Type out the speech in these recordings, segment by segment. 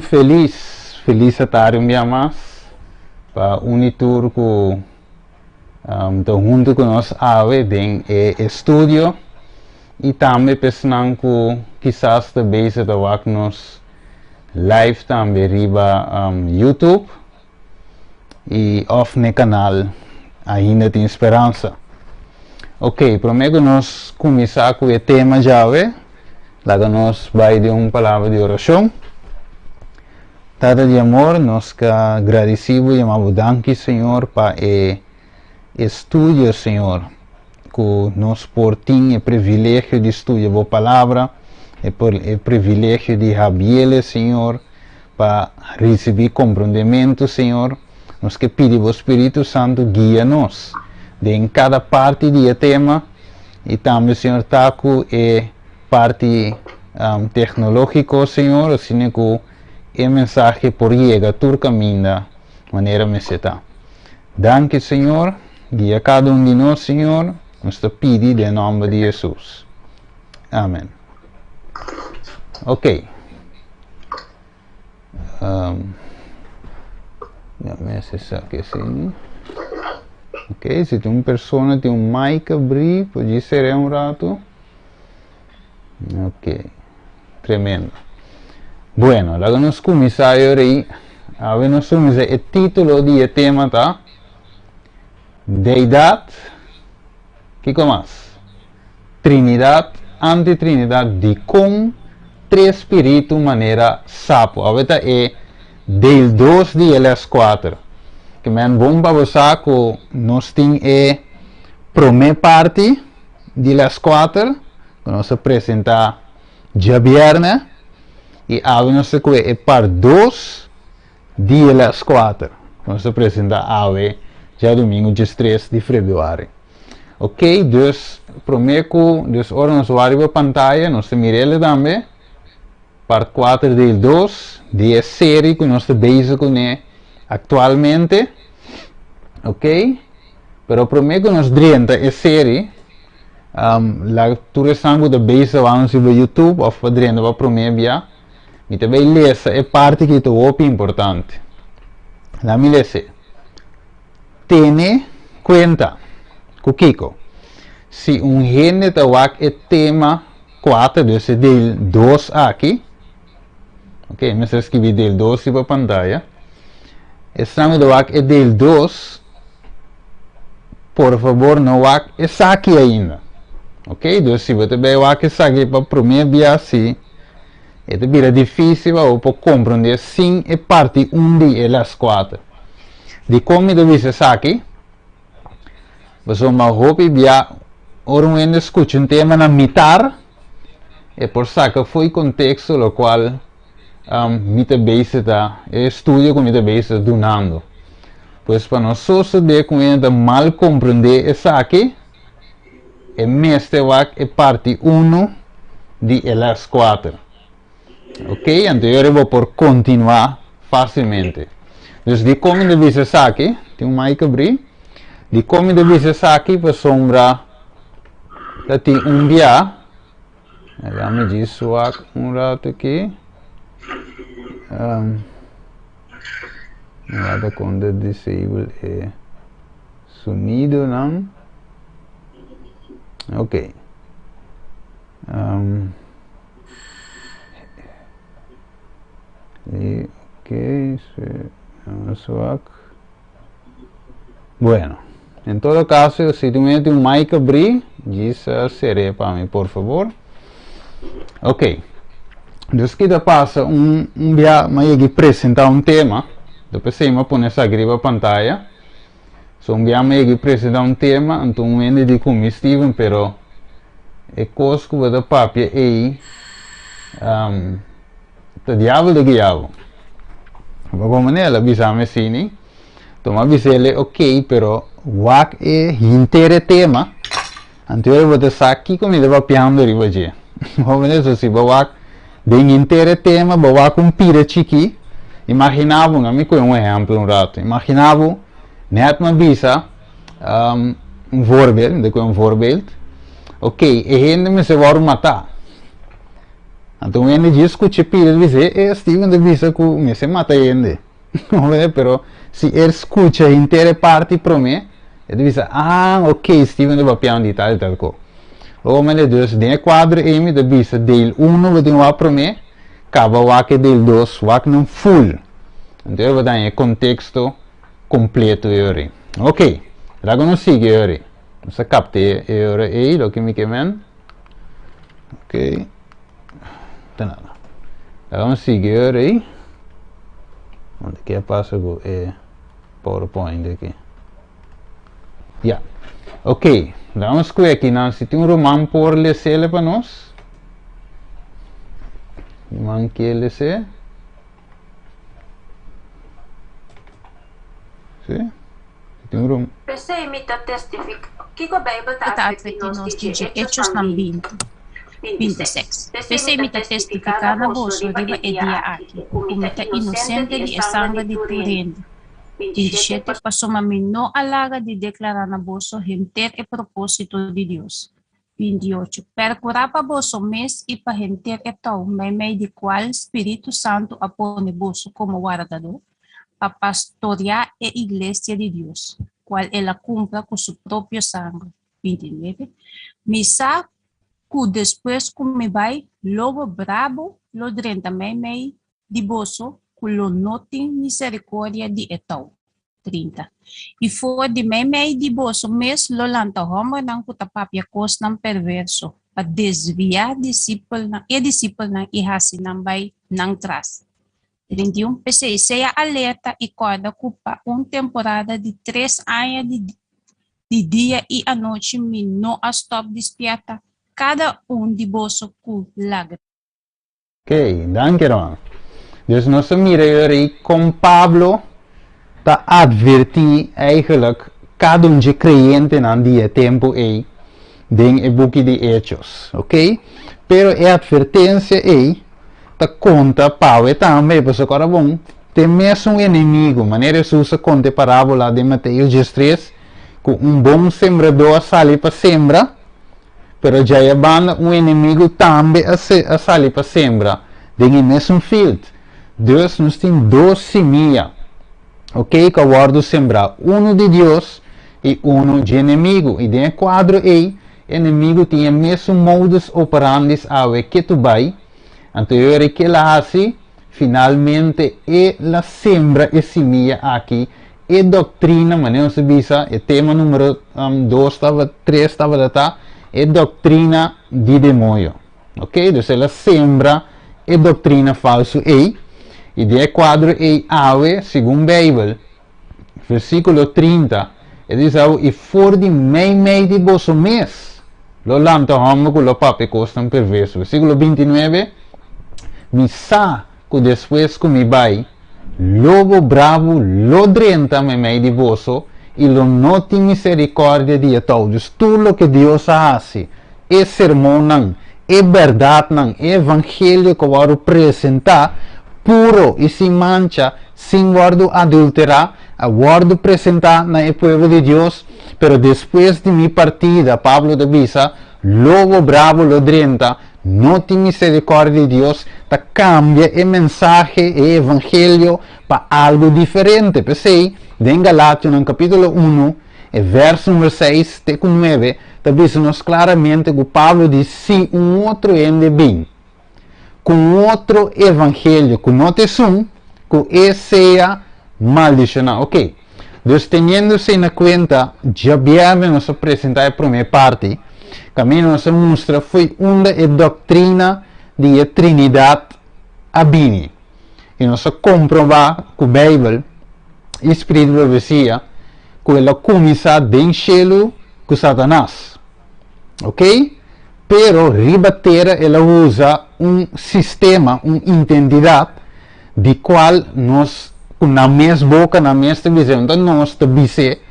feliz tarde minha mais para unitur com junto com nós ave em estúdio e também pensando que quizás também se trabalha nos live também riba YouTube e off no canal ainda tem esperança. Ok, prometo nós começar com o tema já lá que nós vai de uma palavra de oração. Tata de amor, nós que agradecemos e amamos danke, Senhor, para o estudo, Senhor, que nós por ti o privilégio de estudar a palavra, o privilégio de hablar, Senhor, para receber compreendimento, Senhor. Nós que pedimos o Espírito Santo guia-nos em cada parte do tema e também, Senhor, está com a parte tecnológica, Senhor, assim que o mensagem por chegar todo caminho da maneira me está. Danke, Senhor, guia cada de nós, Senhor, nós te pedimos em nome de Jesus. Amém. Ok. Aqui assim. Ok, se tem uma pessoa tem um mic abrir, pode ser um rato. Ok, tremendo. Bueno, agora nós começamos aí. Agora nós começamos o título do tema, tá? Deidade, que mais? Trinidade, antitrinidade de com três espíritos maneira sapo. Agora é del 2 de LS4. Que é bom para você que nós temos a primeira parte de LS4, que nós apresentamos já viernes, e agora nós temos a parte 2 de LS4, que nós apresentamos já domingo, dia 3 de fevereiro. Ok, dus primeiro, dus agora nós vamos a pantalla, nós miramos também, parte 4 del 2 de série que nós estamos bezig com atualmente, ok? Pero primeiro nós drenta a série, lá tu sangue da base vamos no YouTube ou drenta para primeiro via, e também lesa a parte que é muito importante. Lá me lese. Tiene cuenta, Kiko, se gente trabalha o tema 4, dus del 2 aqui, ok, me se escrevi del 2 para a pantalla. Estamos de del 2, por favor, não está aqui ainda. Ok? Então, se você vai está aqui para a primeira vez, assim, é difícil para compreender sim é parte 1 de elas 4. De como você está aqui, você vai ver ora ainda escuta um tema na mitar, e por saca foi contexto no qual mita base da estudo com mita base donando. Pois para nós saber com ainda mal compreender essa aqui, é mestre é parte 1 de elas 4. Ok? Então eu vou por continuar facilmente. Então de como deve ser aqui, tem um mic abrir. De como deve ser aqui para sombra, tem um dia. Vamos dizer um rato aqui. Nada quando disable é sonido, não? Ok. Ok, bueno, em todo caso, se tu tem um mic abrir, diz seré para mim, por favor. Ok. Então, que passa dia mais aqui apresentar um tema, depois você vai pôr essa griva a pantalla. So dia mais aqui apresentar um tema, então um ende de comestível, pero é coisa que vai dar papel aí, tá diabo de diabo. Como maneira, avisar-me assim, então avisei-lhe, ok, pero wak é inteiro tema, então eu vou deixar aqui como ele vai piando de riba. Como maneira, se vai bem inteiro tema, bawa com pira chiqui, imaginava, amigo, um exemplo um rato, imaginava, net uma visa, voorbeeld, ok, e gente me se vai matar, Então, quando diz que o pide dizer, Steven dice que me se mata ainda. Pero se ele escuta inteira parte para mim, ele diz, ok, Steven deve piano de tal e tal coisa. Logo, me diz, tem quadro e me diz, del 1 vai ter para mim, acaba o que del 2, o que não full. Então, eu vou dar um contexto completo aí. Ok, agora não sigue aí. Você capta aí, o que me queimem. Ok. Tá nada. Agora vamos seguir aí. Onde que passa o PowerPoint aqui? Yeah. Ok. Vamos ver aqui. Se tem um romano por ler para nós. Romano que ler. Sim? Tem um romano. Está nos dice Hechos ng 26. Pese imita testificar na vosso riba e dia aqui. Imita inocente de sangue de turendo. 27. Pasumami no alaga de declarar na vosso henter e propósito de Deus. 28. Percurapa vosso mes e pa henter e tau, may de qual Espírito Santo apone vosso como guardador, pa pastorear e iglesia de Deus, qual ela cumpra com su propio sangue. 29. Misa que depois que me vai, logo brabo, lo drenta may de boso, que lo notem misericórdia de etau. 30. E for de may de boso, mes lo lanta homo ng kutapapya kos ng perverso, pa desviar discípulo ng ihasi ng bay ng tras. 31. Pese seja alerta e corda cupa temporada de 3 anos de dia e a noite me no a stop despierta cada de vosso lágrimas. Ok, danke Ron. Dus nós miramos com Pablo te advertir eigenlijk cada de creyente na dia tempo aí den e book de Hechos, ok? Pero a advertência aí te conta Paulo também, por isso agora bom, tem mesmo inimigo, maneira se usa conta parábola de Mateus 13, que bom sembrador sale para sembra, pero já é um inimigo também a sale para sembra, den mesmo field. Deus nos tem 2 semilhas, ok? Que guardo sembrar, de Deus e de inimigo. E dentro do quadro aí, inimigo tem mesmo modus operandi a que tu vai, então que ela assim, finalmente ela sembra e semilha aqui, e doutrina, mas não se visa, o tema número 2 3 estava data, é doutrina de demônio, ok? Então ela sembra e doutrina falso aí. E de quadro e ave, segundo a Bíblia, versículo 30, ele diz, e for de mei de vosso mês, lo lanta homo com lo pape costam perverso. Versículo 29, mi sa que depois que me vai, logo bravo, lo drenta mei de vosso, e lo noti misericórdia de todos. Tudo o que Deus hace, é sermão, é verdade, é evangelho que eu vou apresentar, puro e sem mancha, sem guardo adulterar, a guardo presentar na povo de Deus, pero depois de minha partida, Pablo de Visa, logo bravo lo drenta, não tem misericórdia de Deus, ta cambia o mensagem e evangelho para algo diferente. Pensei, em Galátios, no capítulo 1, verso número 6 até 9, ta diz-nos claramente que Pablo diz, sim, outro ende bem, com outro evangelho, com outra que esse seja maldicionado. Ok, Deus tendo-se na conta, já viemos nos apresentar a primeira parte, que nos mostra foi uma doutrina de Trindade abini. E nós comprovar que a Bíblia, o Espírito de profecia, que ela começa de cielo com Satanás. Ok? Pero ribatera ela usa sistema, identidade, de qual nós, na mesma boca, na mesma visão, então nós te dizer,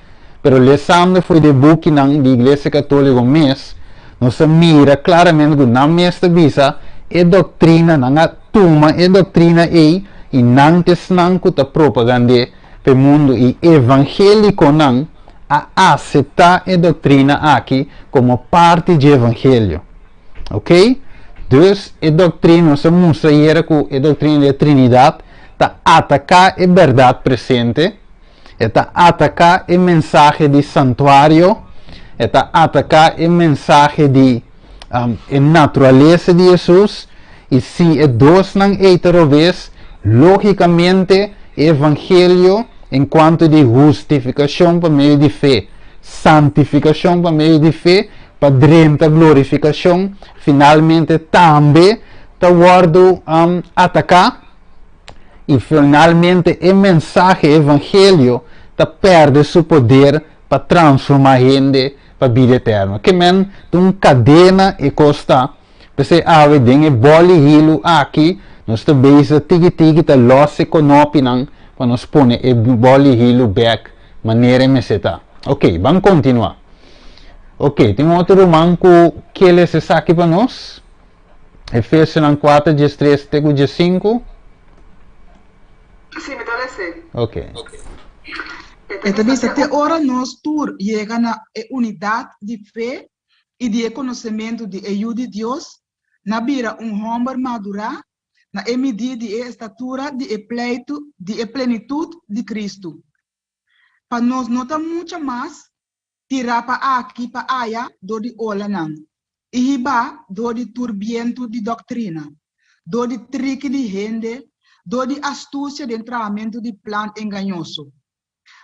pero lesando foi de boca da Igreja Católica mês, nós mira claramente que na mesma visão, é doutrina, na turma, é doutrina e não que ta propaganda para o mundo e evangélico não, a aceitar a doutrina aqui como parte do evangelho. Ok? Dus, a doutrina, se mostra hier que a doutrina da Trinidade está atacar a verdade presente, está atacar a mensagem de santuário, está atacar a mensagem de a natureza de Jesus, e se é dois não outra vez, logicamente, evangelho enquanto de justificação por meio de fé, santificação por meio de fé, para drenta glorificação, finalmente também está guardo atacar, e finalmente a mensagem evangelho está perde seu poder para transformar a gente para a vida eterna. Que men uma cadena e costa, você ave dengue boli hilo aqui, nós também se tigi tá losse conopi nang para nós pôr e boli hilo back maneira meseta. Ok, vamos continuar. Ok, tem outro romano que ele se saque para nós. Efésios 4, 13, 5. Sim, me parece. Ok. Também até ora nós tour chega na unidade de fé e de conhecimento de ajuda de Deus, na bira homem madura, na medida de estatura de plenitude de Cristo. Para nós nota muito mais, tirar para aqui para allá do de olanan, e hiba do de turbiento de doutrina, do de trique de gente, do de astúcia de entramento de plano enganoso.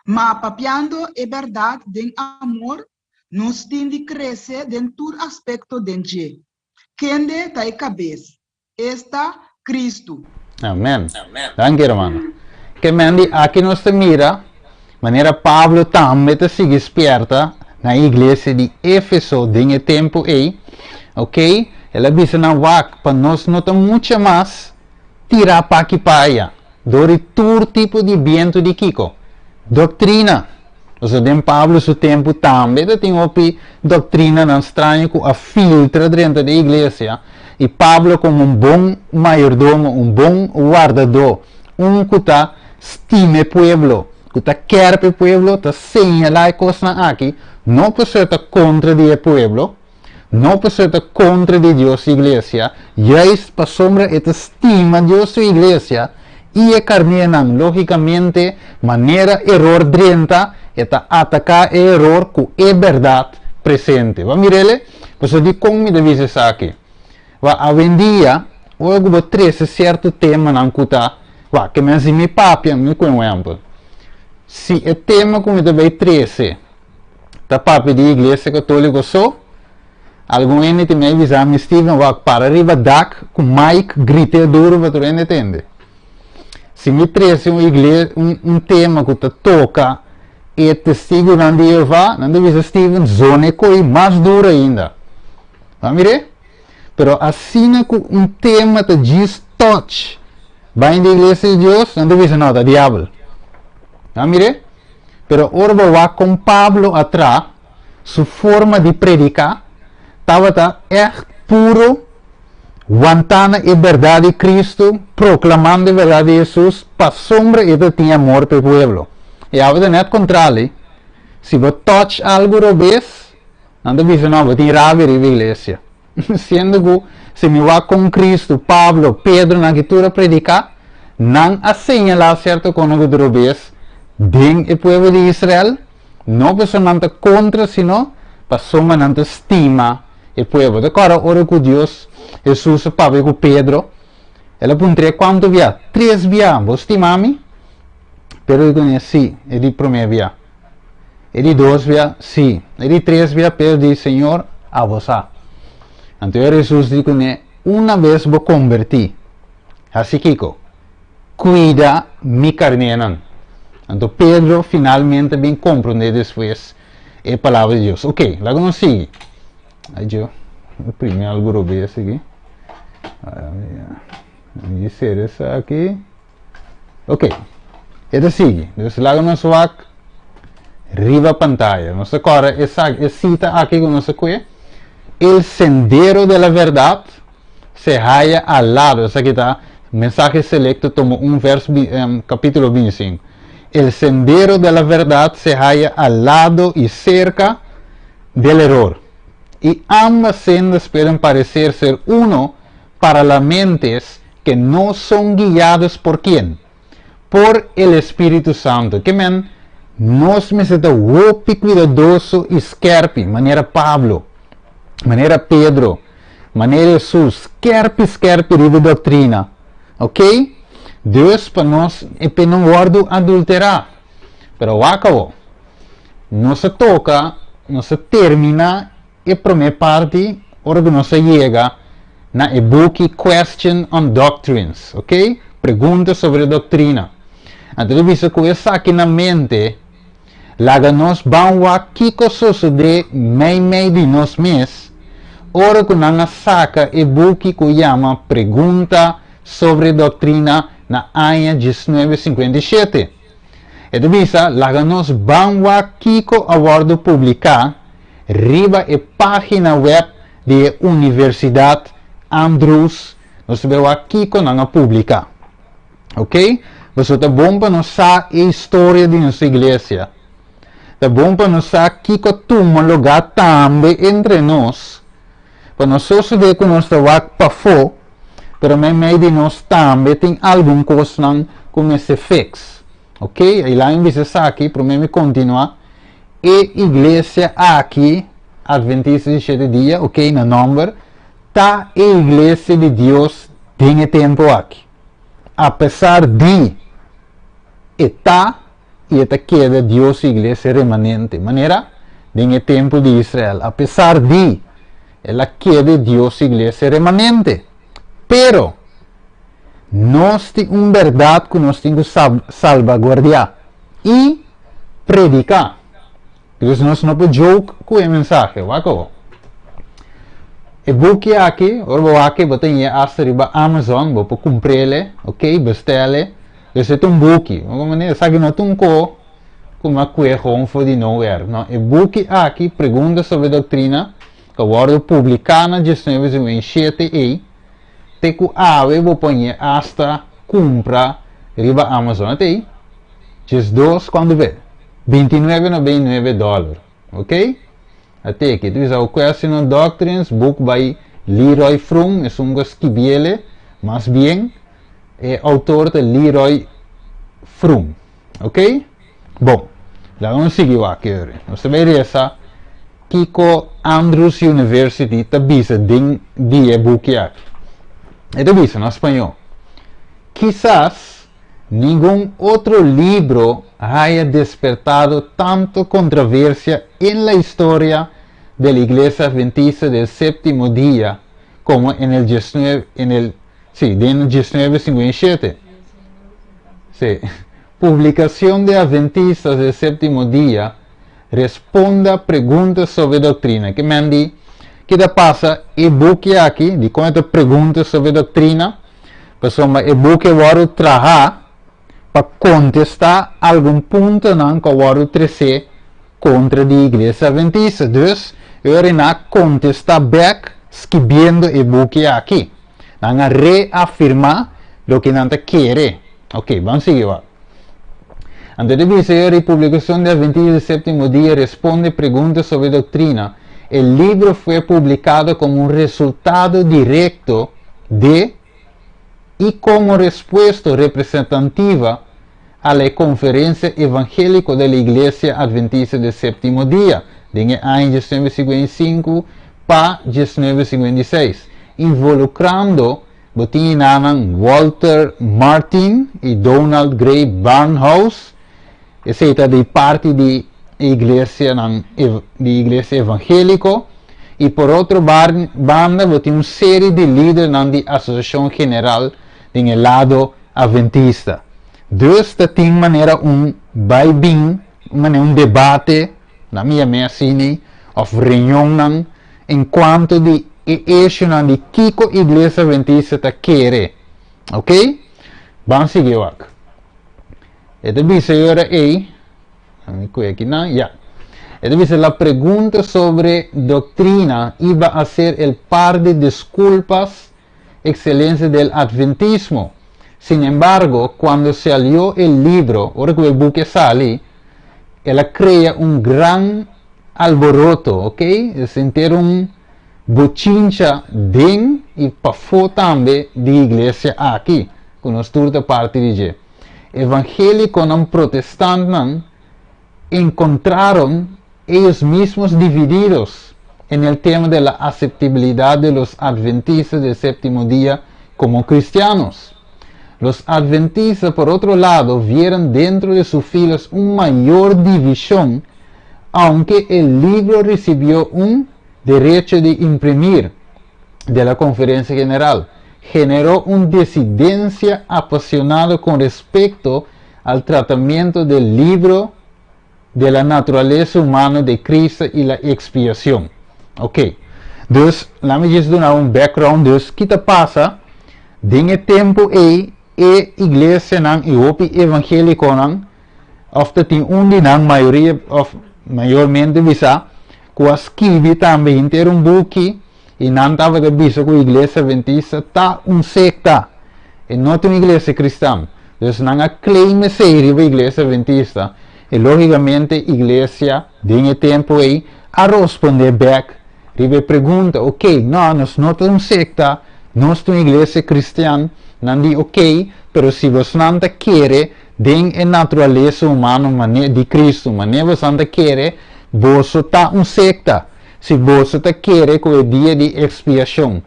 Mas papiando a verdade de amor, nos tem de crescer dentro do aspecto de Deus. Quem está a cabeça? Está Cristo. Amém. Danke, hermano. Que mendi aqui nós mira, maneira Pablo também te sigue esperta na igreja de Éfeso de tempo aí, ok? Ela diz na WAC para nós notar muito mais tirar para aqui para allá, do todo tipo de viento de Kiko. Doutrina. O sea, Pablo seu tempo também tem uma doutrina não estranha que a filtra dentro da igreja. E Pablo como bom mayordomo, bom guardador, que está estima o povo, que está quer o povo, está señalar coisas aqui, não por ser contra o povo, não por ser contra de Deus e igreja, justo para sombra e estima Deus e igreja, e a carne não, logicamente, maneira error drenta, está atacar error com a verdade presente. Vamos ver, você diz como me deve ser aqui. A vendia, hoje vou trazer certo tema não cuta, que me ensina papia, me conhece. Se o tema como deve trazer, da papia de igreja católica só, algum ente me avisa me Steven para arriba dak com mic grite duro para tu entender. Se me traz tema que toca e testigo não de Jeová, não deve ser Steven zone coi mais duro ainda. Vamos ver? Pero assim que tema te diz touch, vai na igreja de Deus, não deve ser nada, diabo. Vamos ver? Pero ora vai com Pablo atrás, sua forma de predicar, estava puro, aguantando a verdade de Cristo, proclamando a verdade de Jesus, para sombra e tinha amor pelo povo. E a verdade é contrário. Se você touch algo vez, não deve ser não, você tem raiva de igreja. Sendo que se me vai com Cristo, Pablo, Pedro, na escritura predicar, não asseñalar certo com o vez, den o povo de Israel, não pessoalmente contra, sino para sombra não estima o povo. De cara, ora com Deus, Jesus, Pablo com Pedro, ela puntre quanto via? 3 via, você estima-me? Pero eu conheço, sim, é de primeiro via. É de 2 via, sim. É de 3 via, Pedro diz, Senhor, a você. Então Jesus diz, uma vez vou convertir. Assim que, cuida mi carne. Então Pedro finalmente bem compreende depois a palavra de Deus. Ok, logo não sigue. Aí eu imprimi algo esse aqui. Vamos dizer isso aqui. Ok. Então sigue. Então logo não vai riba a pantalla. Nossa agora essa cita aqui que nós conhecemos. El sendero de la verdad se halla al lado. Essa aqui está, mensaje selecto, tomo verso, capítulo 25. El sendero de la verdad se halla al lado y cerca del error. Y ambas sendas pueden parecer ser uno, para las mentes que no son guiados por quién? Por el Espíritu Santo. Que men, nos necesita muy cuidadoso y scherpi, manera Pablo, manera Pedro, manera Jesús, scherpi de doutrina. Ok? Deus para nós e não guardo adulterar. Pero acabou. Não se toca, não se termina e primeira parte, hora que não se chega na e-book Question on Doctrines, ok? Pergunta sobre a doutrina. Então, visto que isso aqui na mente, laga nós vamos aqui com o de meio de nós mesmos, hora que nós saca e-book que chama Pergunta sobre Doutrina na área 1957. Então, visa, laga nós vamos aqui com a bordo publicar, riba a página web da Universidade Andrews, nós vamos aqui com a publicar. Ok? Você está bom para nós saber a história de nossa igreja. Está bom para nós saber aqui com um lugar também entre nós. Para nós só saber que nós estamos para fora, pero meio de nós também tem alguma coisa com esse fix. Ok? Aí lá em vez aqui, para mim continuar. E igreja aqui, Adventista de 7 dias, ok? Na número, tá a igreja de Deus tem tempo aqui. Apesar de está e esta queda Deus igreja remanente, maneira tem tempo de Israel. Apesar de ela queda Deus igreja remanente, pero nós temos verdade que nós temos que salvaguardar e predicar. Então nós não podemos jogar com o mensagem, wako. E book aqui, ou aqui, você tem hasta riba Amazon, você pode comprar, ok, bestellen. Você tem book, uma maneira, sabe não tem como a coisa home de nowhere, não? E book aqui, pergunta sobre doutrina, que agora publicada na 1927 e te que ave você põe hasta compra riba Amazon até just dos quando vê $29.99, ok? Até aqui, tu o Question on Doctrines, book by Leroy Froom, é escribiele, mas bem, é autor de Leroy Froom, ok? Bom, lá vamos seguir aqui, nós vai essa Kiko Andrews University, tabisa de book aqui. E tabisa no espanhol. Quizás nenhum outro livro haya despertado tanto controversia en la historia de la Iglesia Adventista del Séptimo Día como en el 1957. Sí. Publicación de Adventistas del Séptimo Día responda preguntas sobre doctrina. Que mandi, que te pasa e-book aqui, de quantas perguntas sobre doutrina, pessoal, e-book eu trabalhar para contestar algum ponto não que eu trazer contra a Igreja Adventista. Então, eu irei contestar back, escrevendo e-book aqui. Não reafirmar o que não quer. Ok, vamos seguir. Antes de dizer a publicação de Adventista del Séptimo Día responde preguntas sobre doutrina. El libro fue publicado como un resultado directo de y como respuesta representativa a la conferencia evangélica de la Iglesia Adventista del Séptimo Día, de año 1955 para 1956, involucrando Walter Martin y Donald Gray Barnhouse, essa de parte de igreja evangélica, e por outra banda você tem uma série de líderes da Associação General do lado adventista. Deus tem maneira um debate na minha assim, ou reunião enquanto de eixo de que a igreja adventista quer, ok? Vamos seguir aqui. Então, dice agora aí, aqui não, ya. Entonces la pregunta sobre doctrina iba a ser el par de disculpas excelencia del adventismo. Sin embargo, cuando salió el libro, ahora que el buque sale, ella crea un gran alboroto, ¿ok? Sentir un bochincha e para também de igreja aqui, que nós turta parte de je. Evangélico não protestante não encontraram ellos mismos divididos en el tema de la aceptabilidad de los adventistas del séptimo día como cristianos. Los adventistas, por otro lado, vieron dentro de sus filas una mayor división, aunque el libro recibió un derecho de imprimir de la Conferencia General. Generó una disidencia apasionada con respecto al tratamiento del libro de la naturaleza humana de Cristo y la expiación. Ok, dus laat me dar un background. Dus kita pasa dinge tempo iglesia nang Europe evangélico nang of the ting undi nang maioria of mayormente bisa kwa skibi tambe inteiro un buki e não tava de bisa com a igreja adventista tá secta e não uma igreja cristã. Dus não claim ser a igreja adventista. E logicamente a igreja dinge tempo a responder back ribe pergunta, ok, nós não somos secta, nós somos uma igreja cristã, não diz ok, pero se você não quer den a natureza humana de Cristo, maneira você não quer, você está secta. Se você quer com o dia de expiação,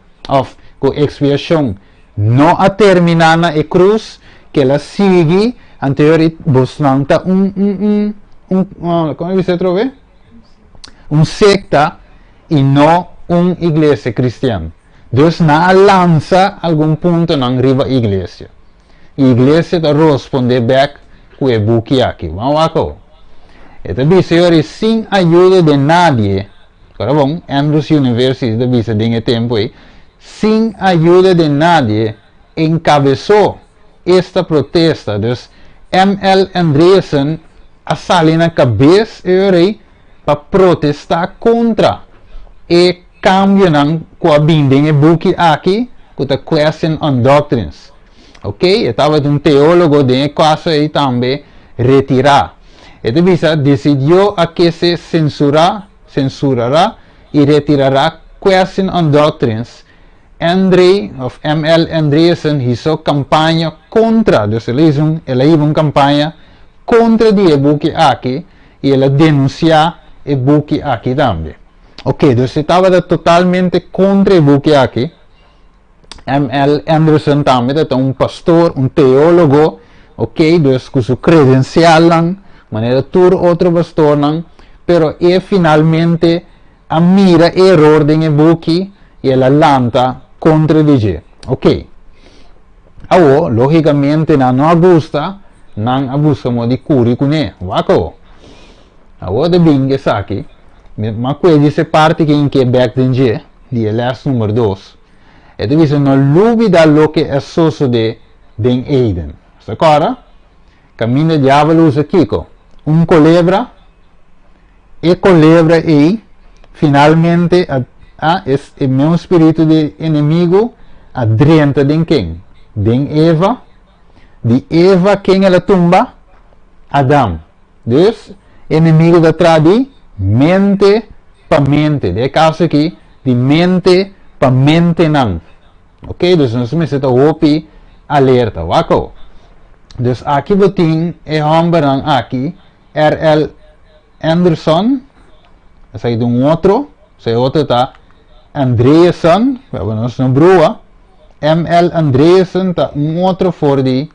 com expiação não a terminar na cruz, que ela sigue anteriormente, você não está como você trova? Secta e não uma igreja cristã. Deus não lança algum ponto na riva igreja. A igreja está responder back com o buque aqui. Vamos aqui. Então, senhores, sem ajuda de nadie, agora bom, Andrews University da visa de tempo aí, sem ajuda de nadie, encabeçou esta protesta. Dus, M.L. Andreessen a salir na cabeça para protestar contra e cambio ng kuabinding e buki aqui com a question on doctrines. Ok? Estava um teólogo de caso e também retirar. Então, decidiu a que se censurará e retirará question on doctrines. M.L. Andreessen hizo campanha contra, dus ele hizo uma campanha contra de buki aqui e ele denunciar e buki aqui também. Ok, dus estava totalmente contra o buki aqui. M.L. Andreessen também é um pastor, um teólogo, ok, dus com sua credencial lang, maneira tur outro pastor lang, pero finalmente a mira error de buki e ela lanta contra DJ. Ok. Awo, logicamente não abusa, não abusamos de curi com ele. Wako. Awo de binge saki. Mas questa parte che in Quebec dinge, di les numero 2. E devi non lubida lo che è soso de den Eden. D'accordo? Cammina diavolo usa Kiko. Un culebra e finalmente es il mio spirito di nemico addrienta den king. Den Eva. Di Eva king è la tumba. Adam. Dus, inimigo da tradi. Mente para mente. De caso aqui, de mente para mente não. Ok? Dus nós precisamos estar alerta. Wako. Dus aqui botin é homem aqui. R.L. Anderson. Essa aí de outro. Esse outro está Andreessen. Nós não brua. M.L. Andreessen está outro for die.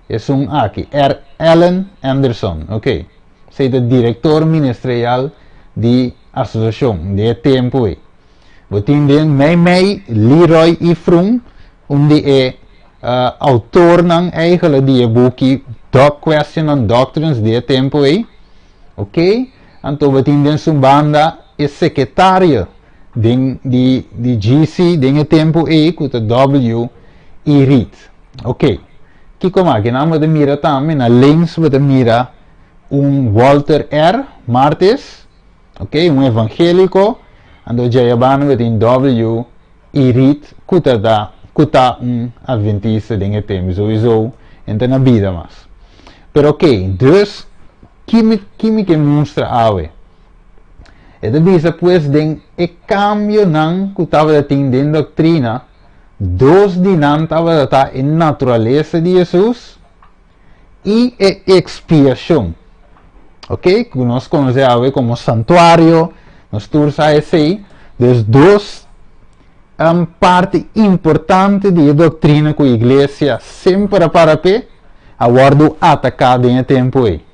É aqui. R.L. Anderson. Ok? Sei o diretor ministerial de associação de tempo aí. Botin mij Leroy Ifrum, onde é autor ng eigenlijk die boekje Doc Question on Doctrines de tempo aí. Ok? Então botin sua banda é secretário de GC de tempo aí com a W e Reed. Ok? Que como aqui nós de mira também na links de mira Walter R. Martes. Ok, um evangélico, ando jayabano in W e Reed kuta adventista de tempo, sowieso, então na vida mas. Pero ok, dus, que mostra awe. E da bisa pues den e cambio nang kutava da ting den doctrina, dos dinanta en naturaleza de Jesús y expiación. Ok, nos conocemos como santuario, nos tursa ese, los dos parte importante de doutrina que a igreja sempre para pé, aguardo atacada em tempo aí.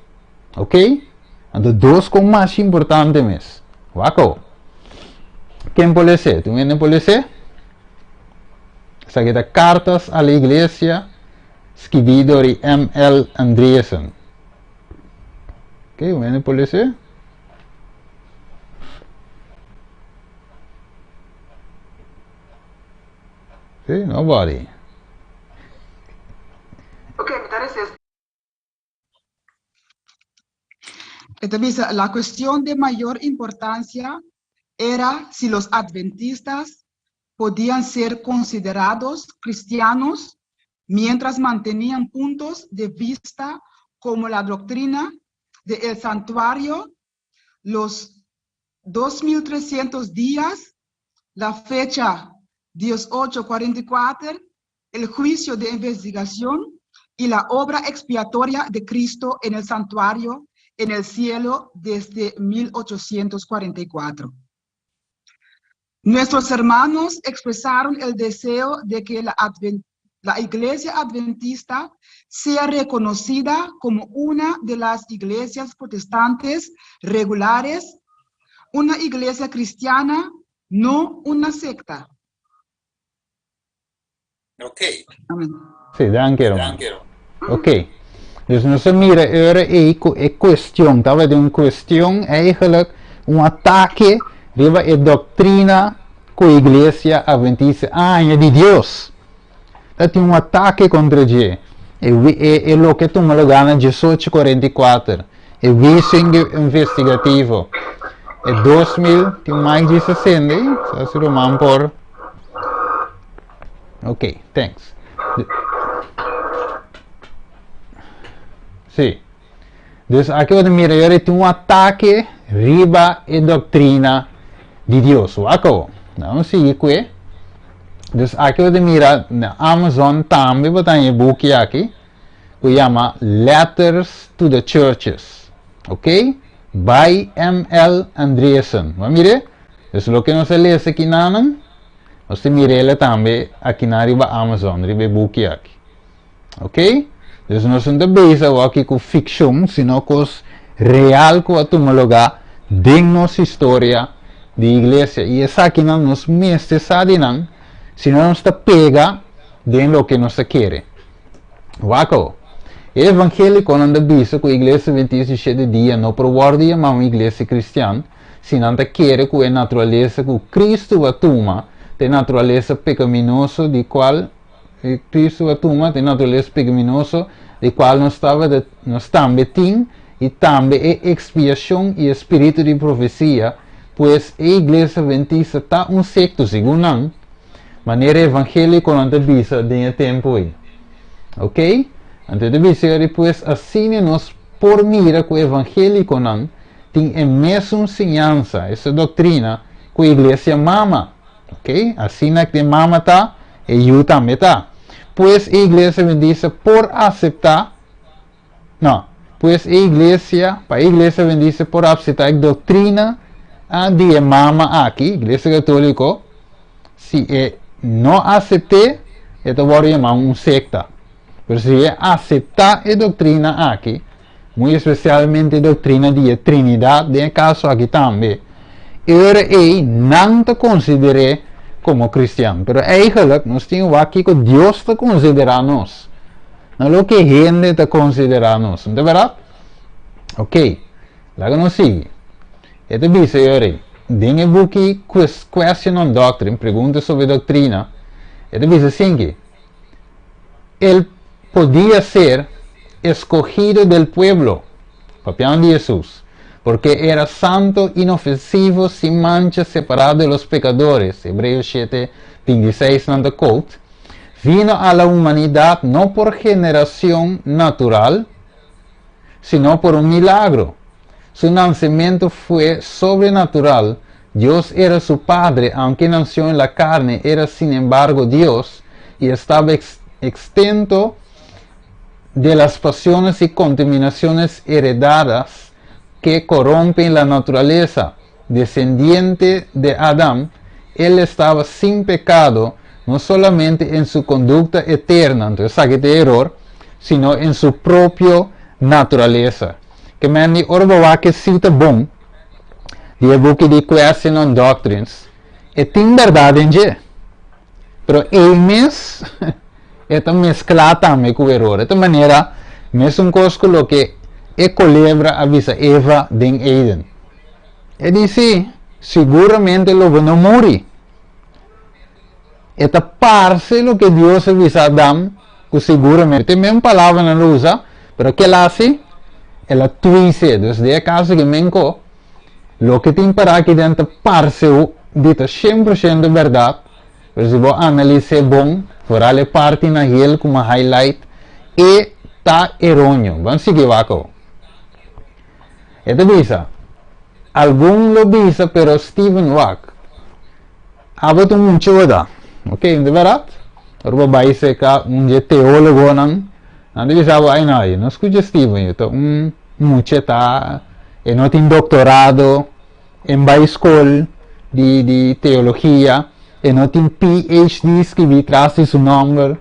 Ok? Então, dois com mais importante mesmo. Waco. Quem pode ser? Tu vende pode ser? Essa aqui é cartas à igreja, escrito por M.L. Andreessen. Ok, vende pode ser? Sí, nobody. Ok, entonces, la cuestión de mayor importancia era si los adventistas podían ser considerados cristianos mientras mantenían puntos de vista como la doctrina del santuario, los 2300 días, la fecha 1844, el juicio de investigación y la obra expiatoria de Cristo en el santuario en el cielo desde 1844. Nuestros hermanos expresaron el deseo de que la Iglesia Adventista sea reconocida como una de las iglesias protestantes regulares, una iglesia cristiana, no una secta. Oké. Sì, danke hermano. Oké. Dus nu se mira een kwestie, dat we een kwestie eigenlijk een ataque riba a doctrina que a iglesia adventista de Dios. Dat is een ataque contra je. E lo que toma lugar na 1844. E visto investigativo. E 2000, tem mais de 60, só se roman por. Ok, thanks. Sim. Dus aqui eu miro tem um ataque riba e doutrina de Deus. Wako. Vamos seguir aqui. Dus aqui eu miro na Amazon também botar um book aqui que chama Letters to the Churches. Ok? By M.L. Andreessen. Vamos mirar? Dus o que nós lemos aqui não. Você mira ele também aqui na riba Amazon, riba book aqui. Ok? Dus não são de base aqui com ficção, sino com real que toma lugar dentro nossa história de igreja. E essa aqui não nos mestre sabe não, sino nos pega dentro do que nós queremos. Waco. O evangelho quando base que a igreja 27 dias não provorde chamar uma igreja cristã, sino que quer que a natureza que Cristo vai tomar, de natureza pecaminosa de qual Cristo a toma de natureza pecaminosa de qual nós também tem e também é expiação e espírito de profecia, pois a igreja adventista está secto segundo a maneira evangélica quando bisa de tempo aí. Ok? Então de depois assim nós por mira que o evangélico não tem a mesma ensinança, essa doutrina que a igreja mama. Ok? Assim é que mama tá e eu também tá. Pois a igreja adventista por aceitar, não, pois para a igreja adventista por aceitar a doutrina de mama aqui, igreja católica, se não aceitar, então vou chamar secta. Mas se aceitar a doutrina aqui, muito especialmente a doutrina de Trindade, no caso aqui também, não te considerei como cristiano, pero eigenlijk nós temos aqui que Deus te considera nós, não é o que a gente te considera nós, não é verdade? Ok, lá que nós sigue. Este diz aí, dentro do book Question on Doctrine, pergunta sobre doutrina, este diz assim que ele podia ser escogido del pueblo, papião de Jesus, porque era santo, inofensivo, sin mancha, separado de los pecadores. Hebreos 7, 26, no quote. Vino a la humanidad no por generación natural, sino por un milagro. Su nacimiento fue sobrenatural Dios era su Padre, aunque nació en la carne, era sin embargo Dios y estaba exento de las pasiones y contaminaciones heredadas que corrompen la naturaleza. Descendiente de Adán, él estaba sin pecado, no solamente en su conducta eterna, entonces aquí de error, sino en su propia naturaleza. Que me han dicho, ahora que cita bom, de book de Question on Doctrines, e tem verdade em je, pero ele mes, esta mezcla também com o erro, de maneira, mesmo coisa lo que e culebra avisa Eva den Eden. E disse, seguramente lo van a morir. Esta parte lo que Deus avisa a Adão, que seguramente, tem mesmo palavra na usa, pero que ela hace, ela twiste, desde a casa que me enco, lo que tem para aqui dentro parece dita 100% verdade, mas se você analisar bom, fora a parte na ele como highlight e tá errôneo. Vamos seguir aqui. Esta visa, algum lo visa, pero Stephen Wack, abato muito verdade, ok? De verdade? Agora vai ser que teólogo não, não visa vai não escuta Stephen, então muito tá, e não tem doutorado em uma escola de teologia, e não tem PhD que vi traz seu nome,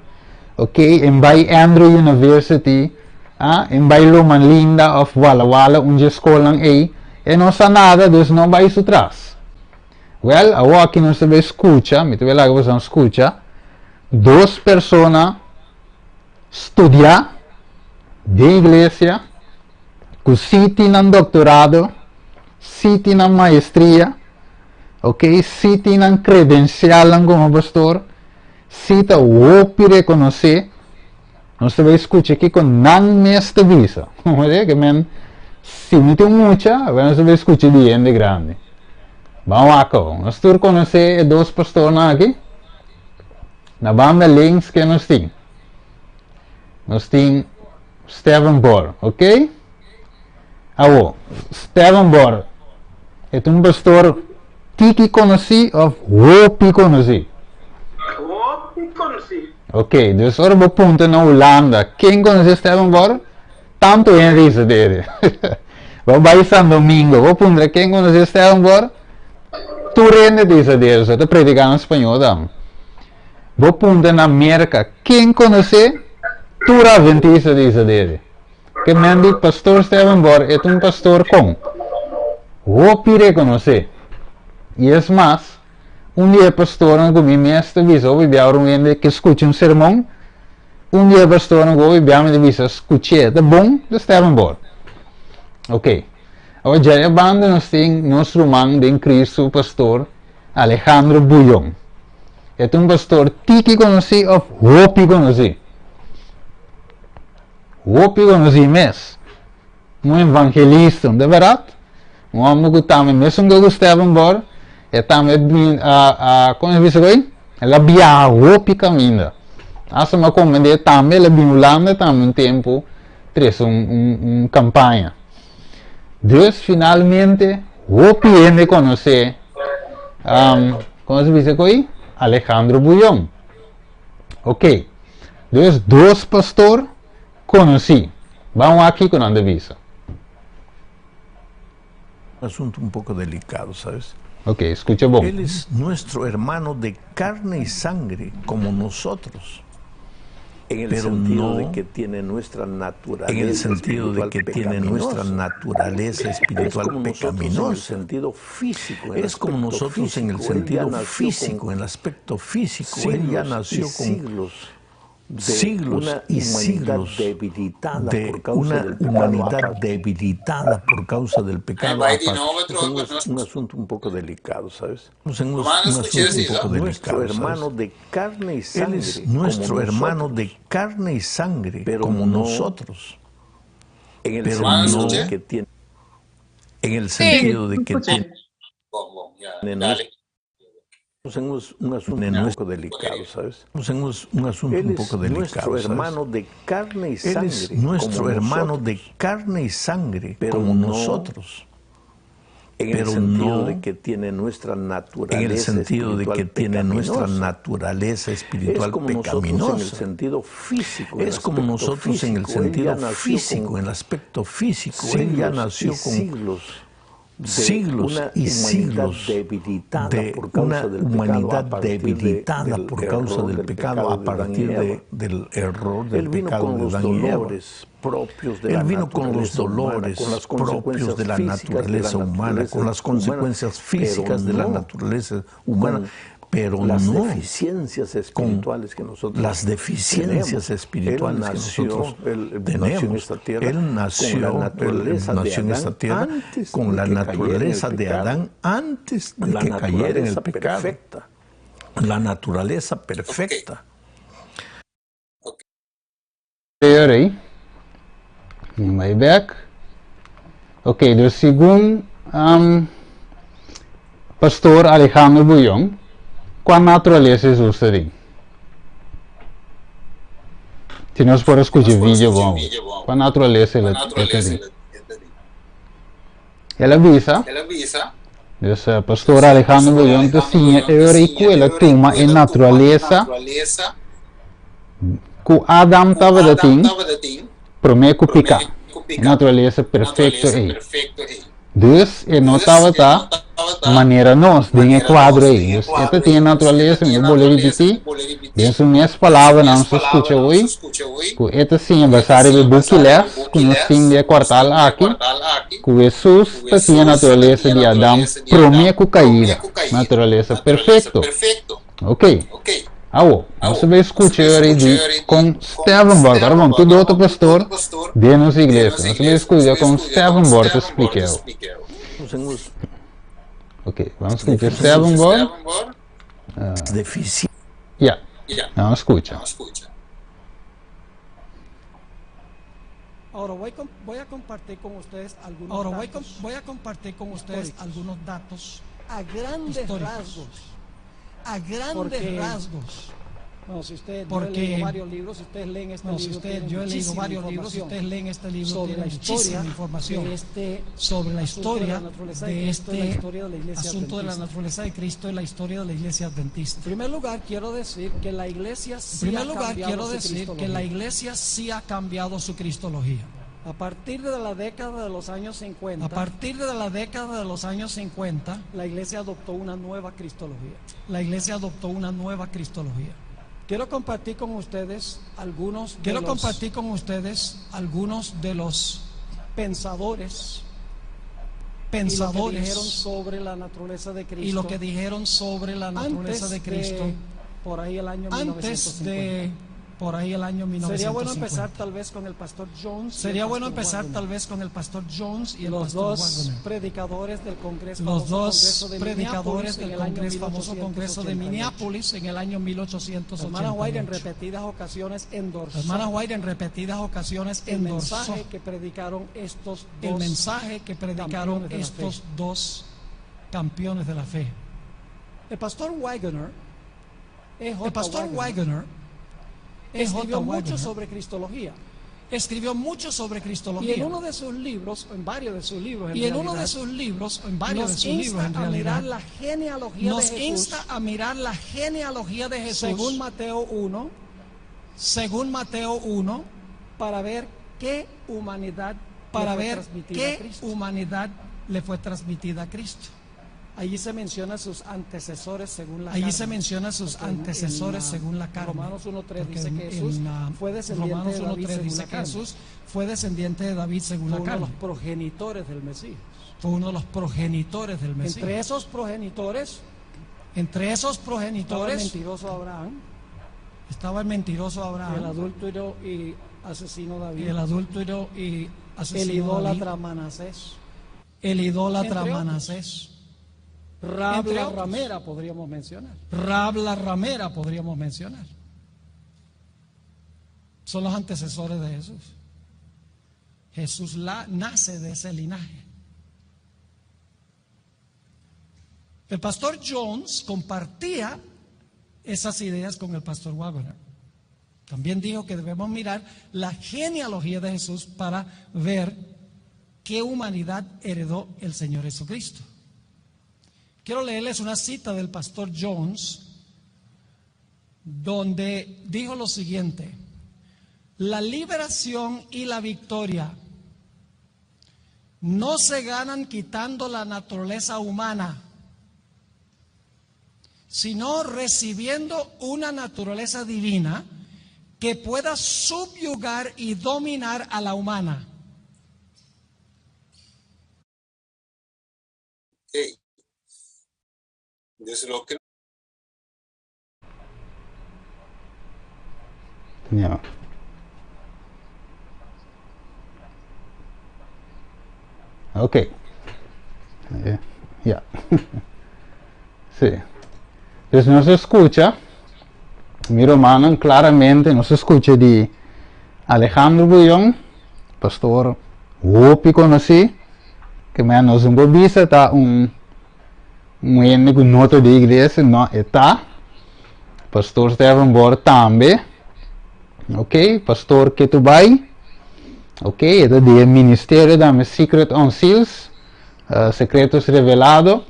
ok? Em Andrew University, em Loma Linda of Walla Walla, onde escola aí, e não sabe nada, então não vai isso traz. Well, agora aqui não se vê escuta, me teve lá que você escuta, duas pessoas estudar de igreja, que se tem doutorado, se tem maestria, ok? Se tem credencial como pastor, se tem o reconhecer, não se vai escutar aqui com não mestre visa. Que men, se me tem muita, não se vai escutar de grande. Vamos aqui, nós temos que conhecer dois pastores aqui. Na banda links que nós temos. Nós temos Stephen Bor, ok? Stephen Bor é pastor que conheci ou hopi conheci? Hopi conheci. Ok, então agora vou apontar na Holanda. Quem conhece Stephen Bor? Tanto em risa dele. Vou para São Domingo, vou apontar quem conhece Stephen Bor? Tu rende risa dele, você está predicando em espanhol, não? Vou apontar na América. Quem conhece? Tu adventista risa dele. Que me han dicho, pastor Stephen Bor é pastor com hopi reconhecer. E é mais, dia pastor não me mestre visa, ouvi bem que escute sermão, dia pastor não ouvi bem visa, escute, é bom de Stephen Bor. Ok. Agora já a banda nós temos nosso irmão de Cristo, o pastor Alejandro Bullón. É pastor que conheci ou hopi conheci. Hopi conheci mesmo. Evangelista, de verdade. Homem que também, mesmo que o Stephen Bor, e também como é que é? Ela viajou para caminho. Essa uma comida também ela veio Holanda também um tempo fez campanha. Deus finalmente o PN conhecer como se diz aí? Alejandro Bullón. Ok. Deus dois pastor conheci. Vamos aqui com a visa. Asunto un poco delicado, ¿sabes? Ok, escucha vos. Él es nuestro hermano de carne y sangre, como nosotros. En el pero sentido no, de que tiene nuestra naturaleza. En el sentido de que tiene nuestra naturaleza espiritual pecaminosa. Es como nosotros en el sentido físico. Es como nosotros en el sentido físico, en el aspecto físico. Él ya nació con siglos y siglos de una humanidad debilitada por causa del pecado. Es un asunto un poco delicado, ¿sabes? Un asunto un poco delicado. Nuestro hermano de carne y sangre. Él es nuestro hermano de carne y sangre, pero como nosotros. En el pero sentido no de que tiene. En el sentido de que tiene. Tenemos un asunto un poco delicado, ¿sabes? Tenemos un asunto Él un poco es delicado. nuestro ¿sabes? hermano de carne y sangre. Él es nuestro como hermano nosotros. de carne y sangre, Pero como no nosotros. en el sentido de que tiene nuestra naturaleza espiritual pecaminosa. Es como nosotros en el sentido físico, en el aspecto físico. Él ya nació con siglos y siglos de una humanidad debilitada por causa del pecado, a partir del error del pecado de Adán y Eva. Él vino con los dolores propios de la naturaleza humana, con las consecuencias físicas de la naturaleza humana, pero las deficiencias espirituales que nosotros las deficiencias espirituales que nosotros tenemos. Él nació en esta tierra con la naturaleza de Adán antes de que cayera en el pecado. La naturaleza perfecta. Theory. My back. Okay, dus según Pastor Alejandro Bullón, ¿cuál naturaleza es usted? Si no es por escuchar el vídeo, ¿cuál naturaleza es usted? Él avisa. Dus Pastor Alejandro Bullón decía, la toma en naturaleza que Adam estaba de ti, prometo picar. Naturaleza perfecta aí. Dus ele não estava da maneira nós, de quadro aí. Dus esta tem natureza, eu vou ler de ti. Dentro minhas palavras não se escuta hoje. Que esta sim vai ser o buquiles, que nós temos de cortar aqui. Que Jesus tinha a natureza de Adão, prometo caída. Naturaleza perfeita. Ok. Você vai escutar aí com Stephen Borg. Agora vamos, todo outro pastor de nossa igreja. Você vai escutar com Stephen Borg explicando. Ok, vamos escutar Stephen Borg. Vamos escutar. Ahora voy a compartir con ustedes algunos datos a grandes rasgos. Bueno, si ustedes, yo he leído varios libros, si ustedes leen este libro, sobre la historia información sobre la historia de este asunto de la naturaleza de Cristo y la historia de la iglesia adventista. En primer lugar, quiero decir que la iglesia sí ha cambiado su cristología. A partir de la década de los años 50, la iglesia adoptó una nueva cristología. Quiero compartir con ustedes algunos de los pensadores y lo que dijeron sobre la naturaleza de Cristo. Por ahí el año 1950. Sería bueno empezar tal vez con el pastor Jones. Y los dos predicadores del famoso Congreso de Minneapolis en el año 1888. Hermana White en repetidas ocasiones endorsó el mensaje que predicaron estos dos campeones de la fe. El pastor Waggoner escribió mucho sobre cristología. Y en uno de sus libros, en varios de sus libros, nos insta a mirar la genealogía de Jesús, según Mateo 1, para ver qué humanidad le fue transmitida a Cristo. Allí se menciona sus antecesores según la carne. Romanos 1:3 dice que Jesús fue descendiente de David según la carne. Fue uno de los progenitores del Mesías. Entre esos progenitores estaba el mentiroso Abraham, el adúltero y asesino David, el idólatra Manasés, Rab la ramera podríamos mencionar. Son los antecesores de Jesús. Jesús nace de ese linaje. El pastor Jones compartía esas ideas con el pastor Waggoner. También dijo que debemos mirar la genealogía de Jesús para ver qué humanidad heredó el Señor Jesucristo. quiero leerles una cita del pastor Jones, donde dijo lo siguiente: la liberación y la victoria no se ganan quitando la naturaleza humana, sino recibiendo una naturaleza divina que pueda subyugar y dominar a la humana. Desde lo que Yeah. Ok. Ya. Sí. Entonces no se escucha, mi hermano claramente no se escucha de Alejandro Bullón, pastor Wopi conocí, que me nos un visa está un único nota de iglesia, no está. Pastor Stephen Bor también. Ok, pastor Ketubai. Ok, это de ministerio de Secret on Seals, secretos revelados.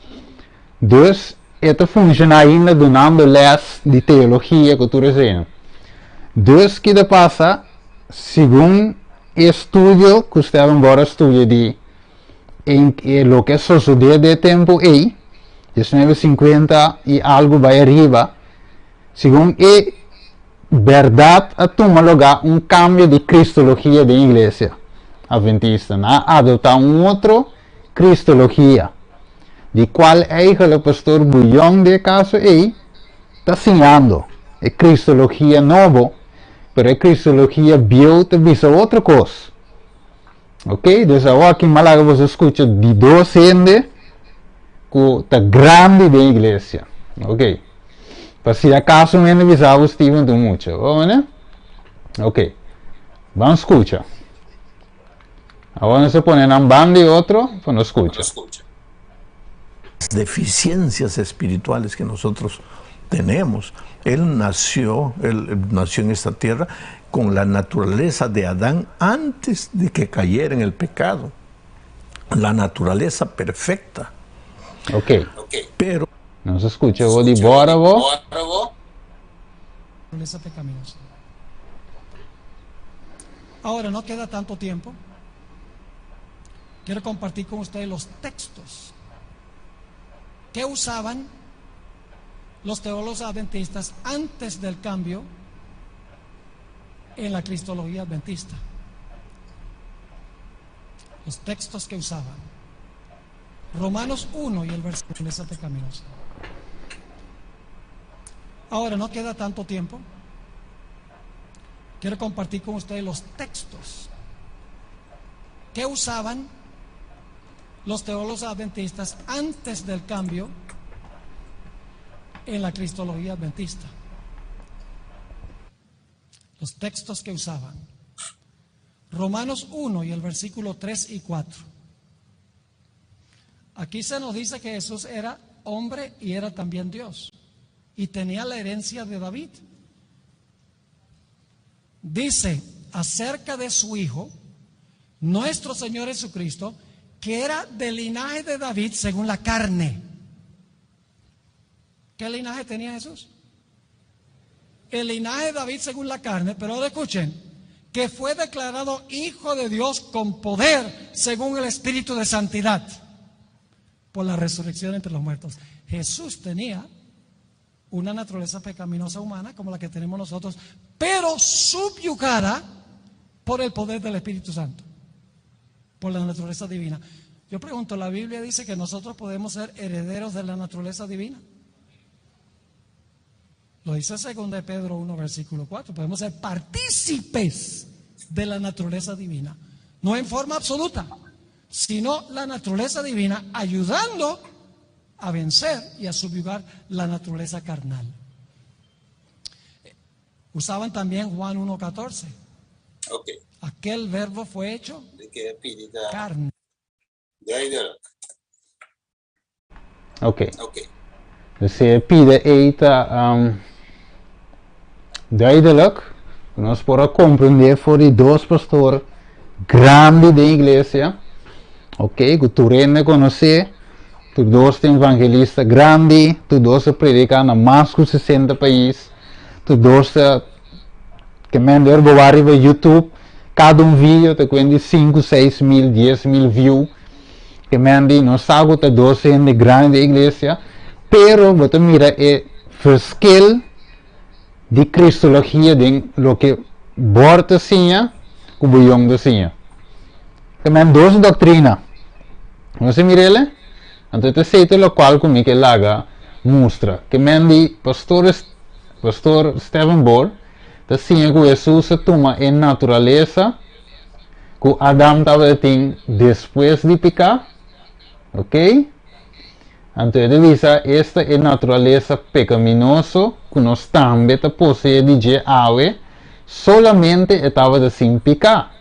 Dus, это funciona ainda donando les de teologia que tu resenha. Dus, que de passa, segundo estudio que usted embora estudia de en lo que sucedió de tempo aí, 1950 e algo vai arriba, segundo verdade a tomar lugar cambio de cristologia da igreja adventista, adotar outra cristologia, de qual o pastor Bullón de caso está ensinando, é cristologia nova, mas é cristologia vieja visa outra coisa, ok? Então agora aqui malaga você escuta de dois gente que está grande da igreja, ok? Para si acaso me avisaba Steven de mucho, ¿vale? Ok, vamos a escuchar. Ahora se ponen en bando y otro, pues no escucha. Deficiencias espirituales que nosotros tenemos. Él nació en esta tierra con la naturaleza de Adán antes de que cayera en el pecado. La naturaleza perfecta. Ok. Pero no se escucha, vos di bora vos. Naturaleza pecaminosa. Ahora, no queda tanto tiempo. Quiero compartir con ustedes los textos que usaban los teólogos adventistas antes del cambio en la cristología adventista. Los textos que usaban. Romanos 1 y el versículo de esa pecaminosa. Ahora, no queda tanto tiempo. Quiero compartir con ustedes los textos que usaban los teólogos adventistas antes del cambio en la cristología adventista. Los textos que usaban. Romanos 1 y el versículo 3 y 4. Aquí se nos dice que Jesús era hombre y era también Dios. Y tenía la herencia de David. Dice acerca de su Hijo, nuestro Señor Jesucristo, que era del linaje de David según la carne. ¿Qué linaje tenía Jesús? El linaje de David según la carne, pero ahora escuchen, que fue declarado Hijo de Dios con poder según el Espíritu de Santidad por la resurrección entre los muertos. Jesús tenía una naturaleza pecaminosa humana como la que tenemos nosotros, pero subyugada por el poder del Espíritu Santo, por la naturaleza divina. Yo pregunto, ¿la Biblia dice que nosotros podemos ser herederos de la naturaleza divina? Lo dice 2 Pedro 1, versículo 4. Podemos ser partícipes de la naturaleza divina, no en forma absoluta, sino la naturaleza divina ayudando a vencer y a subyugar la naturaleza carnal. Usaban también Juan 1:14. Okay. Aquel verbo fue hecho carne. Ok. Se pide eita duidelijk, nós podemos compreender voor die dois pastores grandes da igreja, ok, que tu rende conhecer Tu dos tem evangelista grande, tu dos predica na mais de 60 países, tu dos que manda governo para YouTube, cada vídeo te quindi 5, 6 mil, 10 mil views, que manda não sabe que dos gente grande da igreja, pero você mira é verschil de cristologia de lo que borda sinha, o bujão da sinha. Que manda duas doutrina. Você mira ele? Então te sei lo qual comigo que laga mostra que manda pastor Stephen Bor te sinha que Jesus se toma em natureza que Adam estava tem depois de pecar, ok? Então ele diz esta é natureza pecaminosa que nós também possuímos de ave solamente estava sem pecar.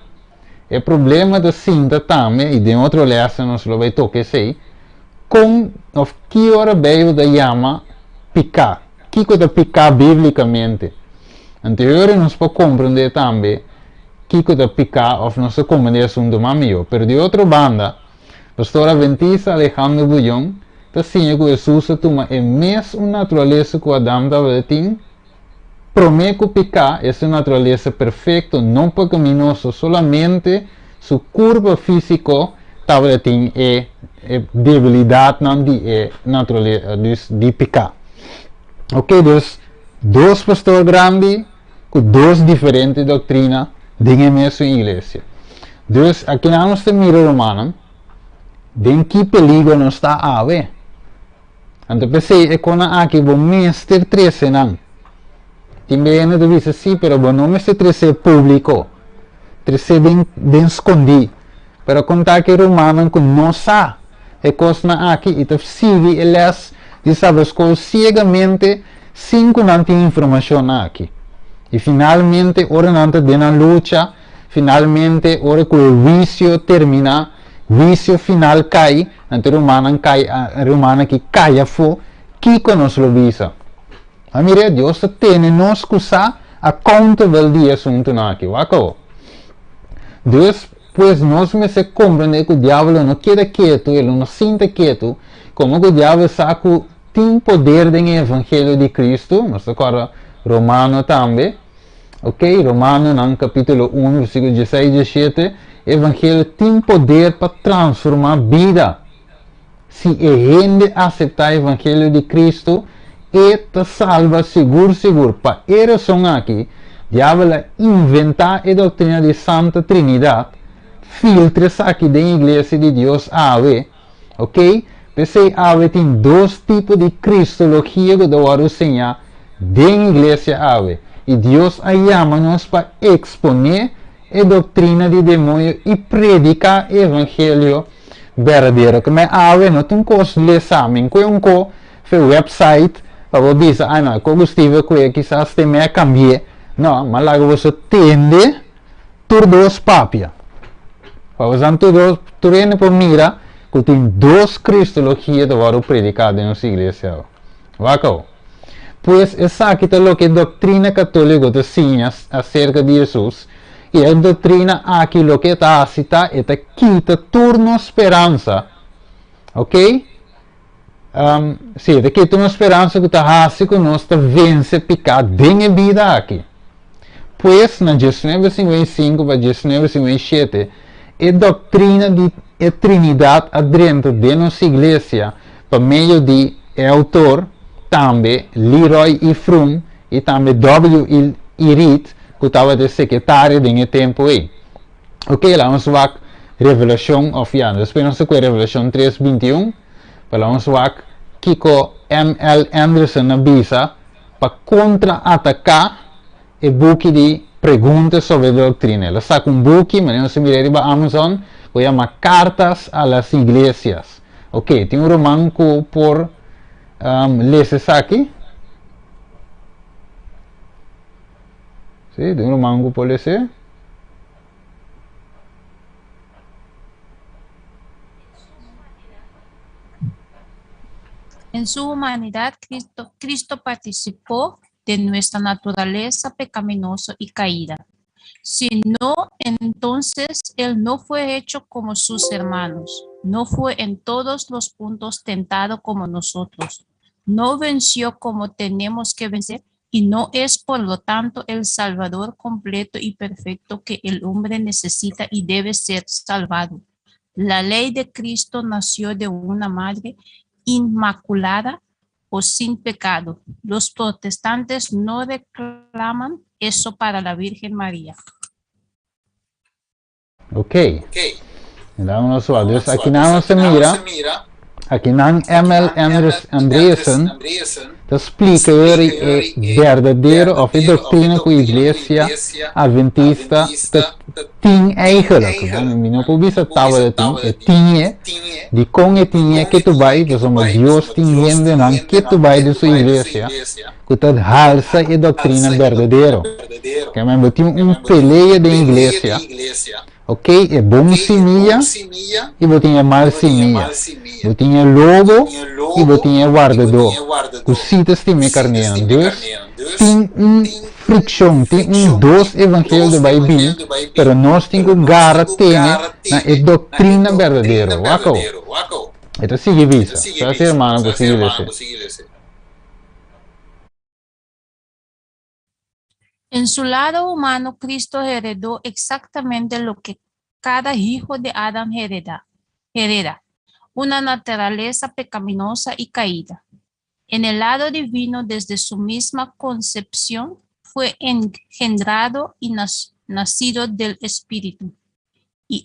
O problema da cinta também, e de outro lado nós lo vai tocar sei, com que hora veio da chama pecar, que coisa pecar biblicamente. Anterior nós podemos compreender também que coisa pecar ou nossa comunicação do mamio. Pero de outra banda, pastor Adventista Alejandro Bullón te enseña que Jesus toma a mesma natureza que Adão estava tendo, promete que pecar é uma natureza perfeita, não pecaminosa, solamente seu corpo físico estava tendo debilidade não de natureza de pecar. Ok, então, dois pastores grandes com duas diferentes doutrinas dentro da mesma igreja. Então, aqui nós temos Romano, de que perigo não está a ver. Então, pensei, é quando aqui o mestre 13 não. Também não deve ser assim, mas o mestre 13 é público. 13 bem escondido. Pero contar que Romano não sabe. É coisa aqui, e sigue eles, de saber cegamente, sem que não tenha informação aqui. E finalmente, ora não tem na luta, finalmente, ora que o vício termina, vício final cai, então Romano que cai a fo, que conosco o visa. A mira Deus tem nos cusa accountable de assunto aqui, wako. Deus pues nós me se compreende que o diabo não queda quieto, ele não sinta quieto, como que o diabo sabe que tem poder no evangelho de Cristo, mas agora Romano também, ok? Romano no capítulo 1, versículo 16 e 17, evangelho tem poder para transformar a vida. Se a gente aceitar o evangelho de Cristo, te salva seguro. Para essa razão aqui, o diabo inventar a doutrina de Santa Trinidade, filtros aqui da igreja de Deus ave, ok? Pensei ave tem dois tipos de cristologia que eu vou ensinar da igreja ave. E Deus chama-nos para exponer a doutrina de demônio e predicar o evangelho verdadeiro. Como ave não tem coisa de exame, que foi website, para dizer, não, como estive que quizás tem me cambiar. Não, mas lá você tende tudo os papia. Para tudo por mira que tem duas cristologias que vão predicar na nossa igreja. Vaco. Pois essa aqui é o que a doutrina católica ensina acerca de Jesus. E a doutrina aqui o que está a citar é que quita turno esperança. Ok? Sim, de quita uma esperança que está a que nós vence pecado dentro da vida aqui. Pois na 19:55 para 19:57 a doutrina de a Trindade dentro de nossa igreja por meio de autor também Leroy E. Frum e também W. E. Reed que estava de secretário de tempo aí. Ok, lá vamos ver Revelação of Jan. Depois nós temos Revelação 3:21 para vamos ver Kiko M.L. Anderson na bisa para contra-atacar o book de perguntas sobre a doutrina. Ela saca book, mas não se mira para Amazon, que chama Cartas a las Iglesias. Ok, tem romano por ler aqui. Sim, tem romano por ler. En su humanidad, Cristo participó de nuestra naturaleza pecaminosa y caída. Si no, entonces él no fue hecho como sus hermanos. No fue en todos los puntos tentado como nosotros. No venció como tenemos que vencer y no es por lo tanto el Salvador completo y perfecto que el hombre necesita y debe ser salvado. La ley de Cristo nació de una madre inmaculada o sin pecado. Los protestantes no reclaman eso para la Virgen María. Ok. Damos los audios. Aquí nada se mira. Aquí nan M.L. Andreessen te explica el verdadero of de doctrina que a iglesia adventista tem eigenlijk. Não pode ser tal de tinha de com e tinha que tu vai, que somos Deus tinhendo não que tu vai de sua igreja, que tu halsa a doutrina verdadeira. Que mesmo tem peleia de igreja. Ok, é bom semilla e botinha mal semilla. Botinha lobo e botinha guardador. Os citas têm carneando. Tem fricção, tem dois evangelhos da Bíblia, mas nós temos que garantir na doutrina verdadeira. Wako. Então sigue visa. Graças hermano por seguir isso. En su lado humano, Cristo heredó exactamente lo que cada hijo de Adán hereda, una naturaleza pecaminosa y caída. En el lado divino, desde su misma concepción, fue engendrado y nacido del Espíritu. Y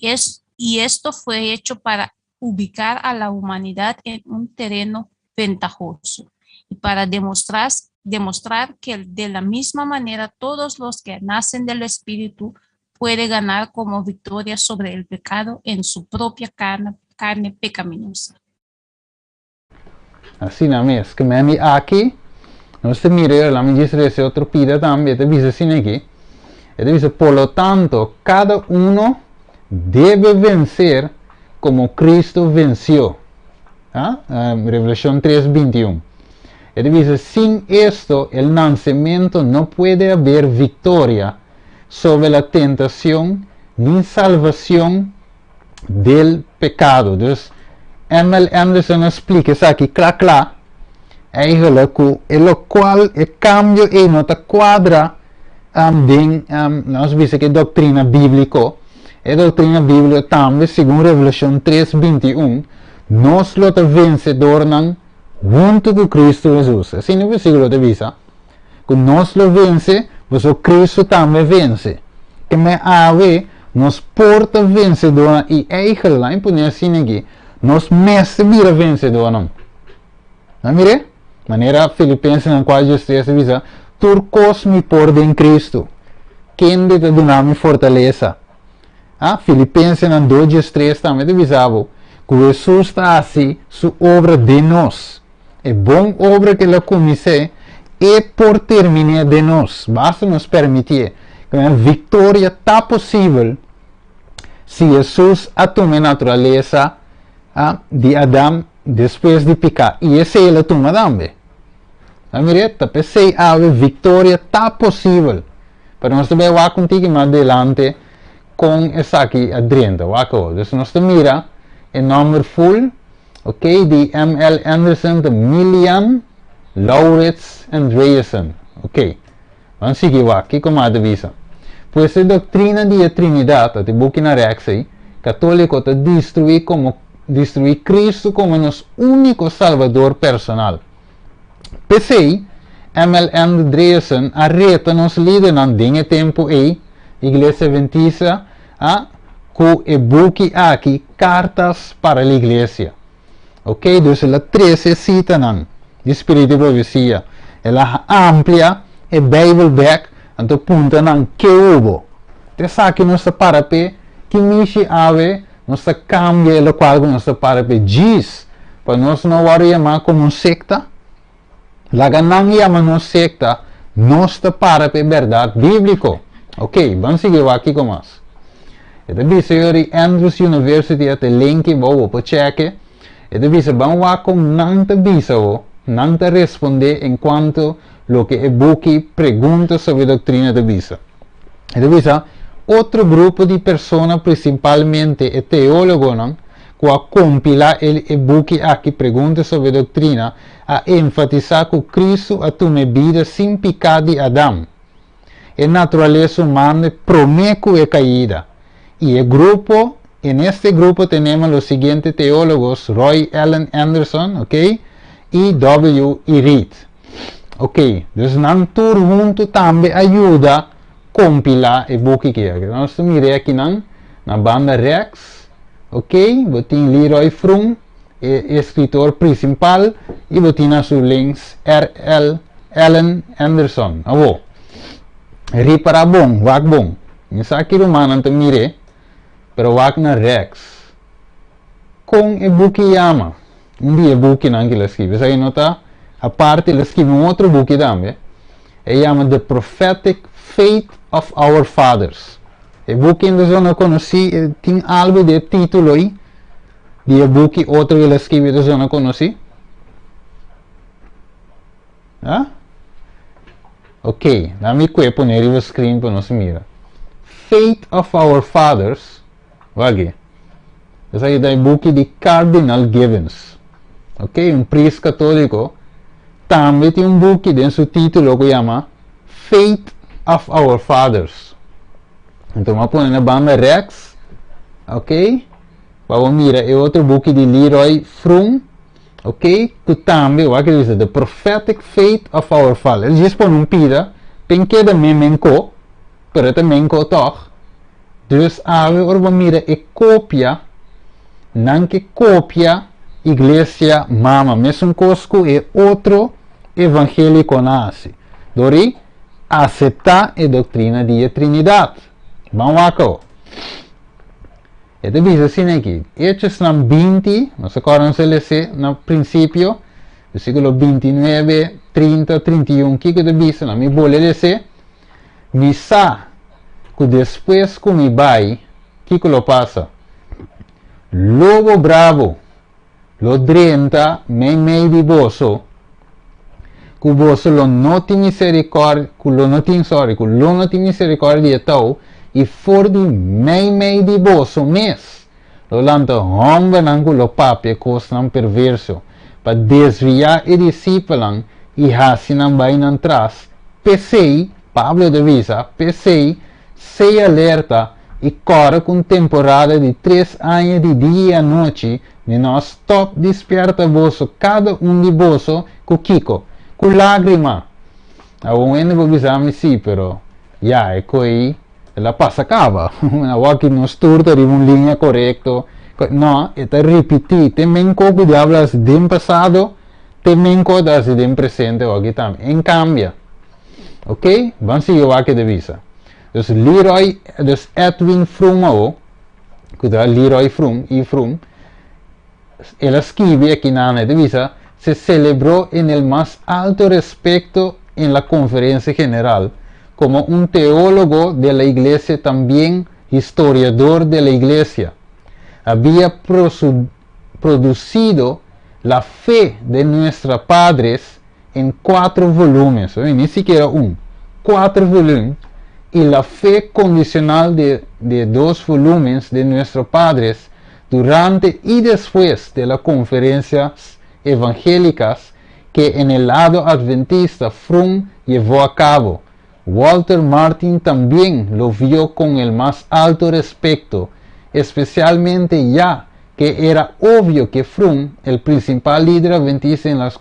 esto fue hecho para ubicar a la humanidad en un terreno ventajoso y para demostrar que de la misma manera todos los que nacen del Espíritu pueden ganar como victoria sobre el pecado en su propia carne pecaminosa. Así nada más, que me aquí, no se mire, la me dice ese otro pida también, te dice así aquí, te dice, por lo tanto, cada uno debe vencer como Cristo venció. Revelación 3:21. Él dice, sin esto el nacimiento no puede haber victoria sobre la tentación ni salvación del pecado. Entonces, M.L. Anderson explica isso aqui, claro, eigenlijk lo qual el cambio e nota quadra nós vimos que doutrina bíblica, e doutrina bíblica também, segundo Revelação 3:21, nós lota vencedor não junto com Cristo Jesus. Assim no versículo te avisa que nós lo vence, mas o Cristo também vence. Que me ave nos porta vencedor e eigenlijk lá impõe assim aqui, nós mestre vira vencedor não. Não mire? Maneira Filipenses na qual Jesus avisa, turcos me porta em Cristo. Quem te dá me fortaleza? Filipenses na 2:3 também te avisava que Jesus está assim, sua obra de nós. É bom obra que ela comece e por terminar de nós. Basta nos permitir que a vitória está possível se Jesus assume a natureza de Adão depois de pecar. E esse ele toma também. Amireta, pensei a vitória está possível. Para nós também vamos contigo mais adelante com essa aqui adriendo. Então nós mira o número full. Ok, de M.L. Anderson, de Milian Lauritz Andreessen. Ok, vamos seguir aqui como a divisa. Pois a doutrina de Trinidade, de book na Rexei, católico, te destruir Cristo como nosso único Salvador personal. Pensei, M.L. Andreessen arreta nos líderes no dinhe tempo e Igreja Adventista com o book aqui, Cartas para a Igreja. Ok, então ela 13 cita não, de Espírito de Profecia. Ela amplia e Bible back, então punta não que houve. Te sabe que nossa parape, que mishi ave, nossa cambia, o qual nossa parape diz, para nós não vamos chamar como secta. Laga não chamamos secta, nossa parape verdade bíblico. Ok, vamos seguir aqui com nós. Então, dice Andrews University até link, vou para cheque. E devisa vamos a com não te não te responder enquanto lo que o book pergunta sobre a doutrina de visa. E devisa outro grupo de pessoas, principalmente teólogos, que a compilar o book aqui, perguntas sobre doutrina, a enfatizar que Cristo a tomar vida sem pecado de Adão. A natureza humana promete a caída. E el grupo, en este grupo tenemos los siguientes teólogos: Roy Allen Anderson, okay, y W. E. Reed. Ok, dus nan tur junto também ajuda a compilar o book aqui. Nós mirei aqui na banda Rex, ok, botin Leroy Froom, escritor principal, e botin na sua links R.L. Allen Anderson. Avo, ripara bom, wak bom. Nisa aqui rumana te mirei, pero wak na Rex. Com o book yama, dia book nan que la escreve. Você nota? A parte, ele escreve outro book também. Ele chama The Prophetic Faith of Our Fathers. O book ainda eu não conheci, tem algo de título aí. De book, outro que ele escreve, eu não conheci. Ah? Ok, dá-me que pôr no screen para nós mirar. Faith of Our Fathers. Vai. Esse aí é o book de Cardinal Gibbons. Ok, priest católico. Também tem book dentro seu título que chama Faith of Our Fathers. Então vamos pôr na banda Rex, ok? Vamos mirar é outro book de Leroy Froom, ok? Que também, o que diz, The Prophetic Faith of Our Fathers. Ele diz por pida, tem que também menco, pero também menco toch. Dus agora vamos mirar é cópia, não que cópia igreja mama, mesmo cosco é outro evangélico nasce. Dori aceitar a doutrina de Trindade. Vamos lá, Este diz assim aqui, Hechos 20, nós acordamos no princípio, versículo 29, 30, 31, que diz, na minha bolha dizer, visa que depois que me vai, que lo passa? Lobo bravo, lo drenta, mei di boso, que boso lo não tem misericordia, que lo não tem misericordia tau, e for di mei di boso mes, lo lanto homem nangu lo papi costam perverso, para desviar e discípulan e hasinam bainan tras, pesei, Pablo de Visa, pesei, sei alerta e corre com temporada de 3 anos de dia e noite, e nós top desperta vosso, cada de vosso, com kiko, com lágrima. A um ainda vou avisar-me sim, pero, é coi, ela passa acaba. A que nos turta de uma linha correta. Não, é repetir, também como de hablas de passado, também coisas de presente, aqui também. Em cambio, ok? Vamos seguir o que de visa. Dus Leroy, dus Edwin Froome, que é Leroy Froome, ele escreve aqui na divisa, se celebró en el más alto respeto en la conferencia general, como un teólogo de la iglesia, también historiador de la iglesia. Había producido la fe de nuestros padres en 4 volúmenes, ni siquiera 4 volúmenes, y la fe condicional de 2 volúmenes de nuestros padres durante y después de las conferencias evangélicas que en el lado adventista Froome llevó a cabo. Walter Martin también lo vio con el más alto respeto, especialmente ya que era obvio que Froome, el principal líder adventista en las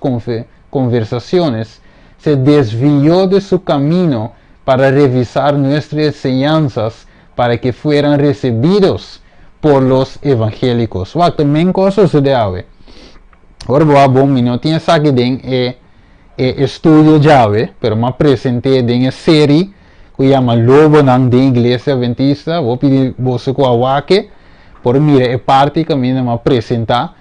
conversaciones, se desvió de su camino para revisar nuestras enseñanzas para que fueran recibidos por los evangélicos. También cosas de ave. Ahora bom, não tinha saque de estudio llave, pero me presenté en una serie que llama Lobo nan de Iglesia Adventista. Vou pedir você com a por mira é parte que me apresentar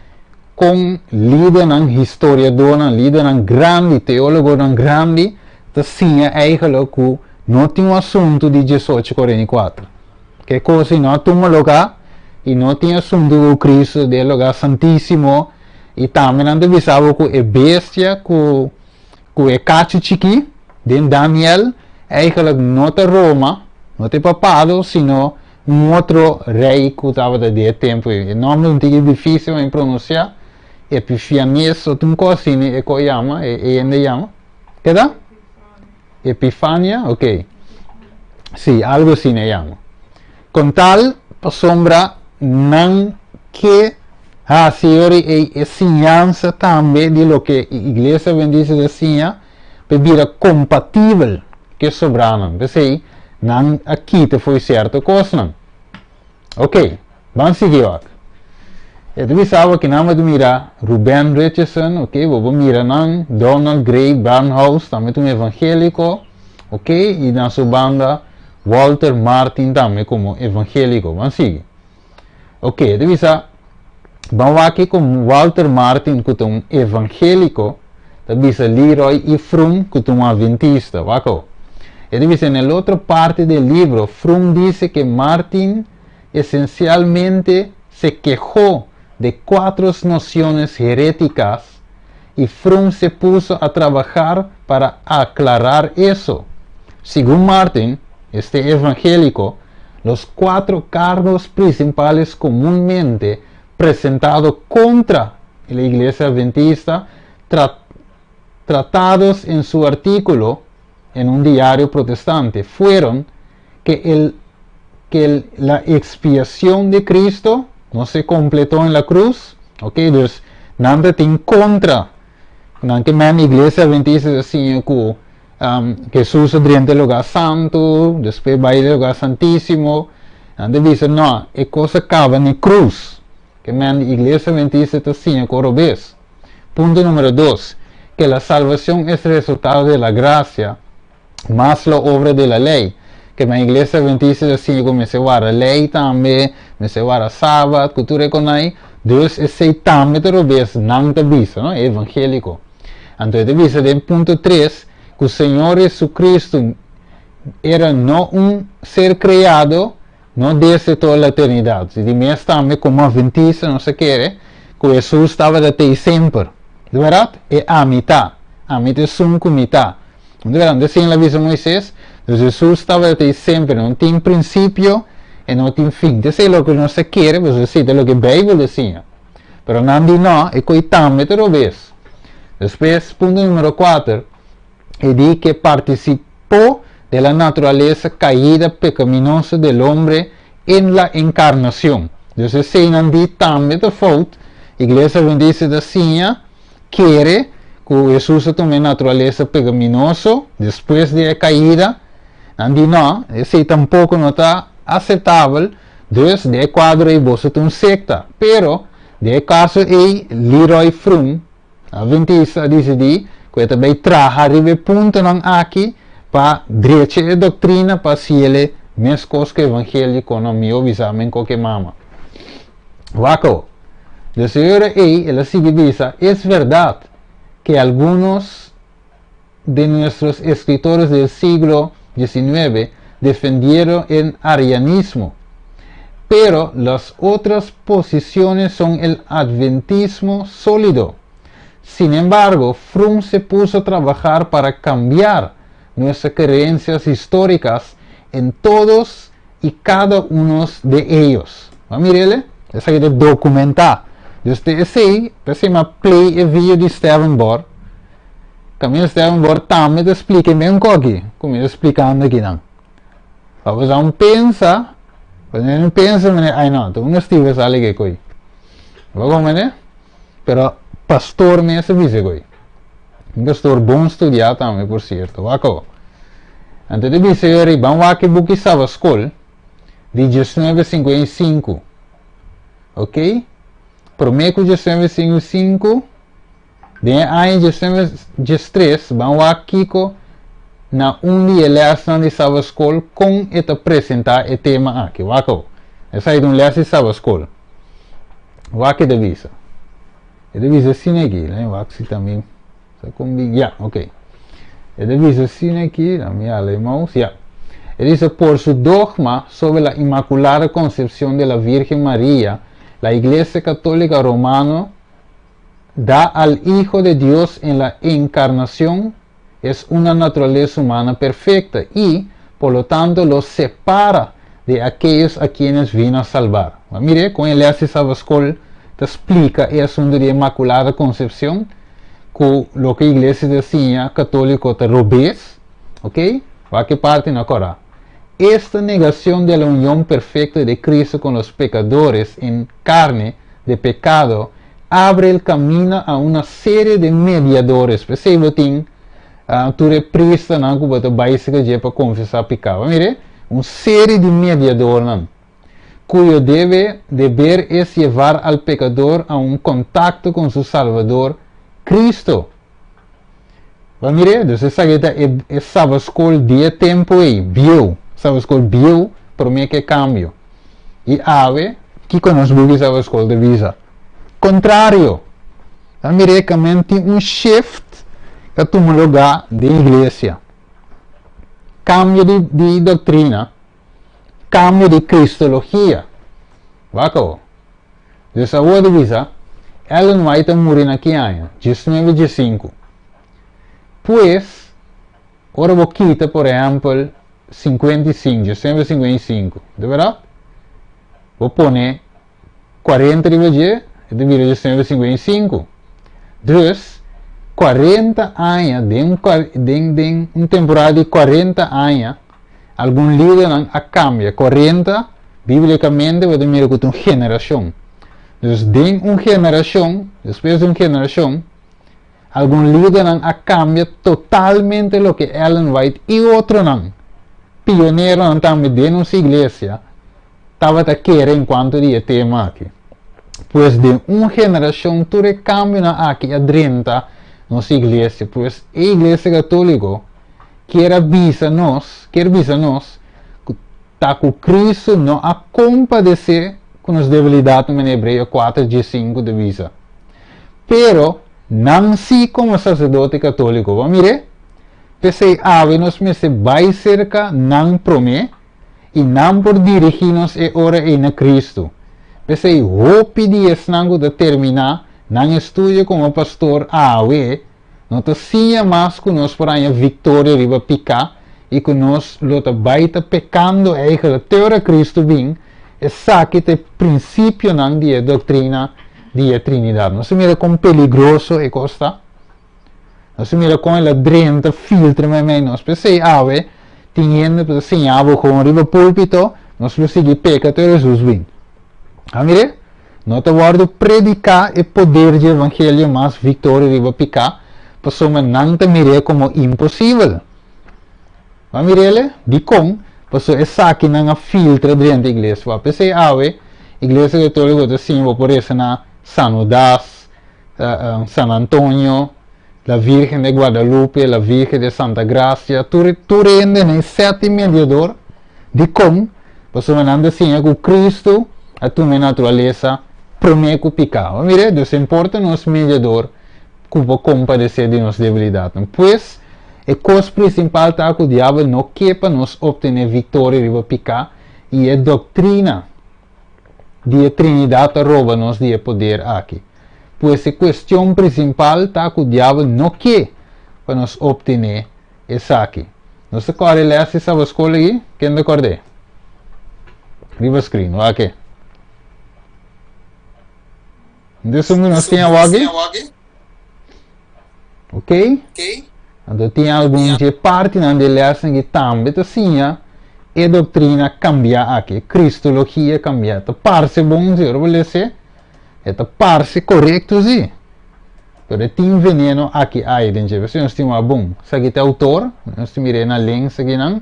com líder nan historiador nan líder nan grande teólogo nan grande, assim eigenlijk que não tem um assunto de 1844. Que coisa não toma lugar e não tem assunto do Cristo, do lugar santíssimo. E também não avisava que a bestia, que é cacho chiqui, de Daniel, eigenlijk não está Roma, no te papado, sino un otro rey que estaba de tiempo. El nombre un poco difícil de pronunciar. Epifanias o un cosine e co llama llama. ¿Qué da? Epifania, ok. Sí, algo así me llama. Con tal sombra nan que señores es enseñanza también de lo que la iglesia bendice decía, bebida compatible que sobranan. Entonces, nan aquí te fue cierto cosa. Ok, vamos a seguir. Entonces, sabe que nada más mira Ruben Richardson, ok, vamos a mirar Donald Gray Barnhouse, también un evangélico, ok, y en su banda Walter Martin también como evangélico. Vamos a seguir. Ok, entonces, vamos aquí con Walter Martin, que es un evangélico, entonces Leroy y Fromm, que es un adventista. Entonces, en la otra parte del libro, Fromm dice que Martin esencialmente se quejó de 4 nociones heréticas y Fromm se puso a trabajar para aclarar eso. Según Martin, este evangélico, los 4 cargos principales comúnmente presentados contra la iglesia adventista, tratados en su artículo en un diario protestante, fueron que la expiación de Cristo no se completó en la cruz, ok, entonces nada en contra, nada que la iglesia adventista decía que Jesús entró en el lugar santo, después va al lugar santísimo, nada dice no, es cosa acaba en la cruz, que la iglesia adventista decía que vez. Punto número 2, que la salvación es el resultado de la gracia, más la obra de la ley. Que la iglesia adventista decía que me se va a la ley también, me se va a sábado, que tú reconoces, Dios es también te lo ves, no te avisa, ¿no? Evangélico. Entonces te dice en punto 3, que el Señor Jesucristo era no un ser creado, no desde toda la eternidad. Si de también como adventista, no se quiere, que Jesús estaba desde siempre. ¿De verdad? Es a mitad es un mitad. ¿De verdad? Decía en la visión de Moisés, Jesús estaba desde siempre, no tiene principio y no tiene fin. Decía lo que no se quiere, pues decía lo que la Biblia decía. Pero nadie no, es que también te lo ves. Después, punto número 4, y di que participó de la naturaleza caída pecaminosa del hombre en la encarnación. Entonces, si nadie también te fue, iglesia bendice decía, quiere que Jesús tome naturaleza pecaminosa después de la caída. Nadie no, ese tampoco no está aceptable, entonces de cuadro y vos un secta. Pero, de caso y Leroy Fromm, adventista, dice que também traja arriba punto aqui para derecha de doctrina para si ele mes cosas que evangelho con amigo visamen qualquer mama. Waco, de señora y el sigue dice, es verdad que algunos de nuestros escritores del siglo XIX defendieron el arianismo, pero las otras posiciones son el adventismo sólido. Sin embargo, Fromm se puso a trabajar para cambiar nuestras creencias históricas en todos y cada uno de ellos. Mirele, es hay de documentar. Desde ese, se llama Play el video de Steven Borg. Camilo Steven Borg también te explica un poco aquí, como yo explicando aquí. Vamos a pensar, cuando uno piensa, ay no, tú no estivas sale que coi. Pero pastor me hace dice coi. Un pastor bom estudiar también, por cierto. Waco. Antes de dizer, vamos a que busque Sava School de 1955. Ok? Prometo 1955. De aí 1953, vamos aqui na dia lesson de Sava School com esta apresentar o tema aqui. Waco. Essa é um lesson de Sava School. Waco de visa. E de visa assim aqui, né? Waco também. Ya, ok. Ele dice assim aqui, na minha alemão, ya. Ele dice, por su dogma sobre la Inmaculada Concepción de la Virgen María, la Iglesia Católica Romana da al Hijo de Dios en la encarnación es una naturaleza humana perfecta y, por lo tanto los separa de aquellos a quienes vino a salvar. Mire, con el Sabascol te explica el asunto de Inmaculada Concepción, con lo que la iglesia decía católico te robes, ok? ¿Va que parte no corra? Esta negación de la unión perfecta de Cristo con los pecadores en carne de pecado abre el camino a una serie de mediadores. Pues si tú eres prista, no te vas a confesar pecado. Mire, una serie de mediadores cuyo deber es llevar al pecador a un contacto con su Salvador, Cristo. Mire, entonces es Sabascol de tiempo y vio. Sabascol vio, por mí que cambio. Y ave, que conosco que Sabascol de visa. Contrario. Mire, que un shift que toma lugar de iglesia. Cambio de doctrina. Cambio de cristología. Vaco. Entonces, agora de visa, Ellen White murió aqui año, 19 de 5. Pues, ahora vou quitar, por exemplo, 55, 1955, de verdade? Vou poner 40 de hoje, de 1955. Dus, 40 anos, de uma temporada de 40 anos, algum líder não a cambia. 40, biblicamente, vou dizer que é uma geração. Dus, de uma geração, depois de uma geração, algum líder não a cambia totalmente o que Ellen White e outro não. Pioneiro não também de nossa igreja, estava a querer enquanto de tema aqui. Pois de uma geração, tudo cambia aqui adrenta nossa igreja, pois a igreja católica quer avisar nós que Cristo não a compadecer com as debilidades em Hebreus 4, 5 de visa. Pero, não se como sacerdote católico, vamos ver? Pensei, nos meses vai cerca, não promete, e não por dirigir-nos e ora em Cristo. Pensei, hope dias não determinar, não estudo como pastor não te sinha mais que nós por aí vitória riba picar, e que nós lota baita pecando e que a teoria Cristo vem, e saque te princípio não de doutrina de Trinidade. Não se mira como peligroso e costa. Não se mira com ela drenta, filtra, mas nós pensei, tendo sinhava com riba púlpito, nós lo segui peca te Jesus vem. Mire, não te guardo predicar e poder de evangelho mais vitória riba picar, pessoa não te mire como impossível. Mas mirele, de com, pessoa é saque não filtra dentro da igreja. Pensei, igreja católica assim, por isso na San Udas, San Antonio, la Virgen de Guadalupe, la Virgen de Santa Gracia, tu rende em 7 mediador de com, pessoa não assim, que Cristo, a tua natureza, promete pecado. Mire, Deus importa nos mediador, que vai compadecer de nossa debilidade. Pois, a coisa principal é que o diabo não quer para nos obter vitória e picar, e a doutrina de Trinidade rouba nos de poder aqui. Pois a questão principal é que o diabo não quer para nos obter isso aqui. Não se corre ler se sabe escolher aqui? Quem recorde? Viva screen, ok. Então, nós temos aqui. Ok? Então, tem algumas partes da lesson que também assim, a doutrina cambia aqui, cristologia cambia. Então, parece bom, se eu vou dizer, parece correto, sim. Mas tem veneno aqui, dentro. Se nós temos bom, isso aqui é autor, nós temos na lens aqui, não?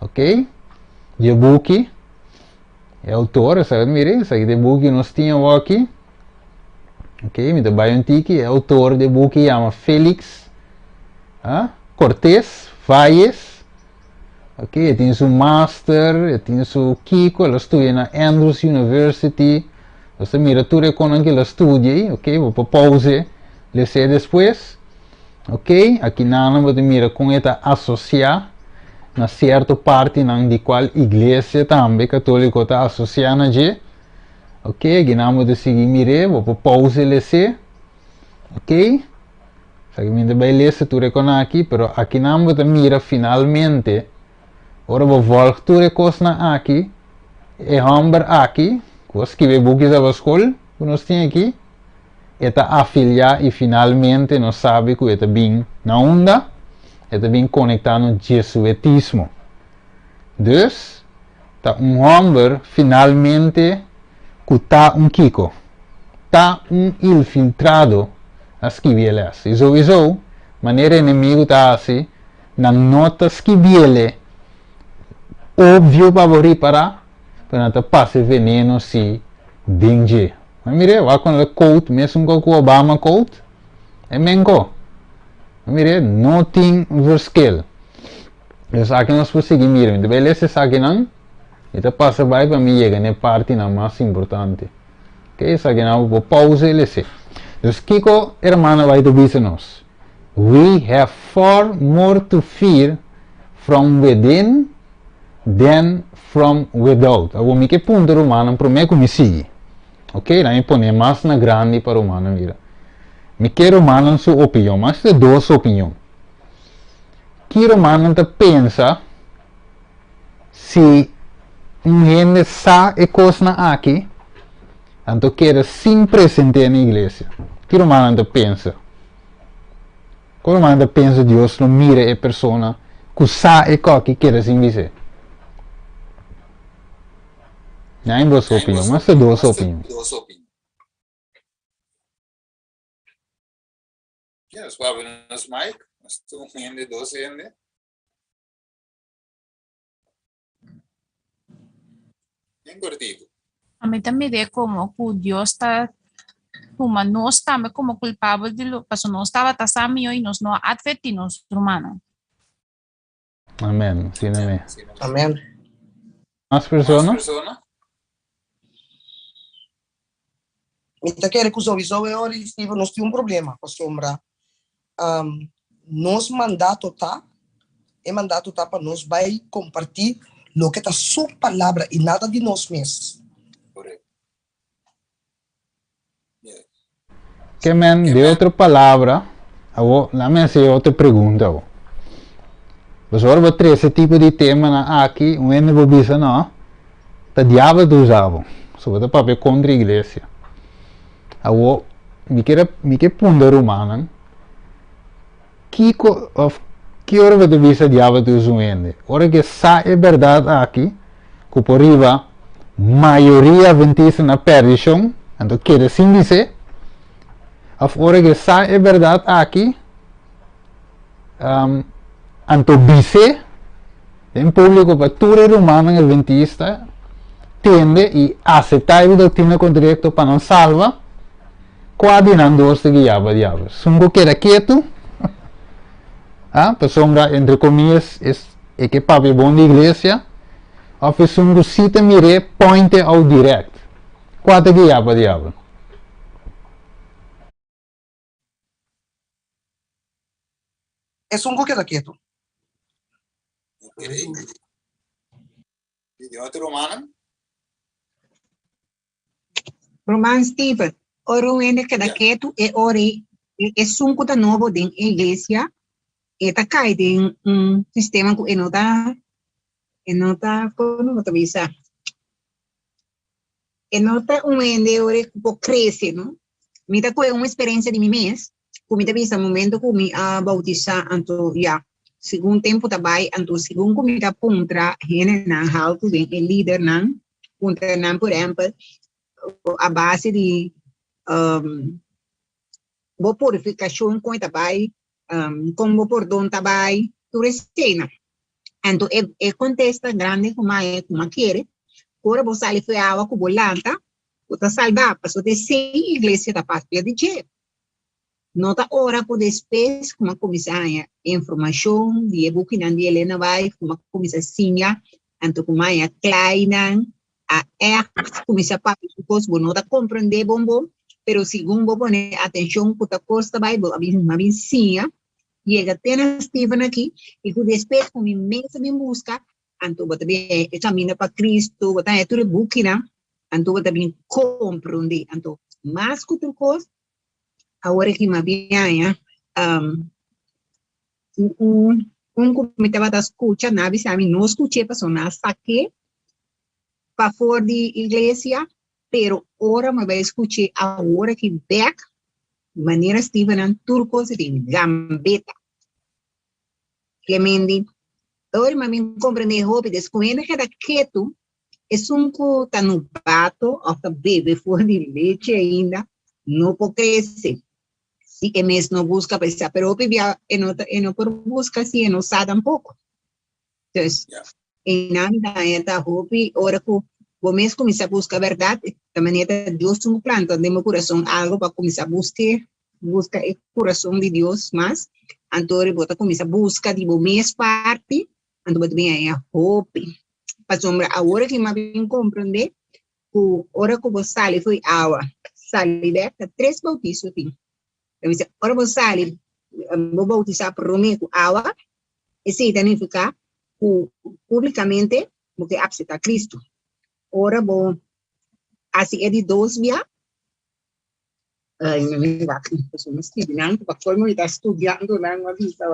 Ok? De book, é autor, isso aqui de book nós temos aqui. Ok, me dá um tique, é autor de book, chama Félix Cortés Valles. Ok, tem seu master, tem seu Kiko, ela estuda na Andrews University. Você mira tudo com que ela estuda, ok, vou pause, lhe sei depois. Ok, aqui não vou mira com ela associar na certa parte de qual igreja também católica está associada a. Ok, aqui não vou seguir mire, vou pause lhe sei. Ok, segmente vai ler tudo com aqui, pero aqui não vou mira finalmente. Ora vou voltar a coisa aqui, e homem aqui, que escreve buques da escola, que nós temos aqui, eta afiliar e finalmente nós sabe que eta bem na onda, eta bem conectado no jesuitismo. Dus, tá homem finalmente que tá kiko, tá infiltrado a escrever. E sowieso, maneira inimigo tá assim, na notas que viele, óbvio para não passe veneno se danger. Mas mire, vai com o coat, mesmo com o Obama coat, é menco. Mire, não tem verschil. Dus aqui nós podemos seguir, mire, então beleza, aqui não, então passa para mim chega na parte mais importante. Ok, isso aqui não, vou pausa e lese. Dus Kiko, hermano, vai te dizer nós. We have far more to fear from within than from without. Eu vou me que ponto romano para mim como sigue. Ok, lá me põe mais na grande para romano mira. Me que romano sua opinião, mas é duas opiniões. Que romano te pensa se gente sa e coisa aqui, então quer sim presente na igreja. Que romano te pensa? Quando manda pensa Deus não mira a pessoa que sabe o que quer sim dizer. Não é a sua opinião, mas é a sua opinião. Yes, Babilonis Mike, mas tu hindi 12 hindi. Yang cortico. A mim também é como que Deus está como nós estamos como culpáveis de lo, porque nós estava tasando e nós não advertimos humano. Amém. Sim, amém. Amém. Mais pessoas? Então, quero que os ouvintes olhem, Steve, nós temos problema com a sombra. Nosso mandato tá para nós vai compartilhar o que está sua palavra e nada de nós mesmos. Que men de outra palavra, lá me fazer outra pergunta. Mas agora vou trazer esse tipo de tema aqui, onde vou dizer não, tá diabo do usava, sobre o papel contra a igreja. Agora, me quer ponder humana, que hora vou dizer diabo do usando? Hora que sa é verdade aqui, que por riba, maioria adventista na perdição, então quer assim dizer. Agora que sai é verdade aqui, anto dice, em público para todo humano adventista, tende e aceitar a doutrina correta para não salva, quase não dois de guiaba diabo. Sungo queda quieto, para sombra, entre comillas, é que papi bom de igreja, ou sungo cita mire, pointe ao direct, quase guiaba diabo. É um pouco quieto. Ok. E outro romano? Roman Stephen, oro ende queda quieto e ore é sunco da novo den igreja e tá cai den sistema que enota como vou te avisar. Enota ende ore que cresce, não? Me tá com uma experiência de mim mês. Kung visa momento kung bautizar anto ya segundo tempo tabay anto segundo kumita puntra hene nang how to be a leader nang puntra nang por exemplo a base de bo purificação com tabay como por don tabay tu resina anto e contesta grande como quiere por bo sale foi água com bolanta o ta salvar passo de sem igreja da paz de je nota ora por depois como começar a informação de book nan de Helena vai como começar sinha anto como a kleina a começar para os bom nota compreender bom pero segundo pone atenção puta costa vai a mim sinha chega até Steven aqui e por depois como imensa me busca anto bota bem caminho para Cristo bota é tudo book na anto bota bem compreender anto mais que outra coisa agora que me vinha comité va a escuchar, navi sabe, no escuché, pasó nada, saqué para fuera de iglesia, pero ahora me voy a escuchar ahora que back, manera Steven turcos de gambeta. Que me di, ahora me comprende, hope, descubriendo que era quieto, es un tanupato, hasta bebé fuera de leche ainda, no puede crecer. Si que mes no busca pensar, pero vivía en por busca si no sabe tampoco. Entonces, en nada esta hobby, ahora que vos mes comienza a buscar verdad, también Dios un planta de mi corazón algo para comenzar a buscar el corazón de Dios más. Entonces, vos comienza a buscar de vos mes parte, entonces bien a hobby. Para sombra, ahora que más bien comprende, ahora que vos sale fue agua, sale de 3 bautizos. Ahora vos sale, vos bautizar por Romeo con agua, y significa públicamente porque acepta a Cristo. Ahora vos así es de 2 días. Ay, me va pues no estoy bien, para colmo está estudiando la vista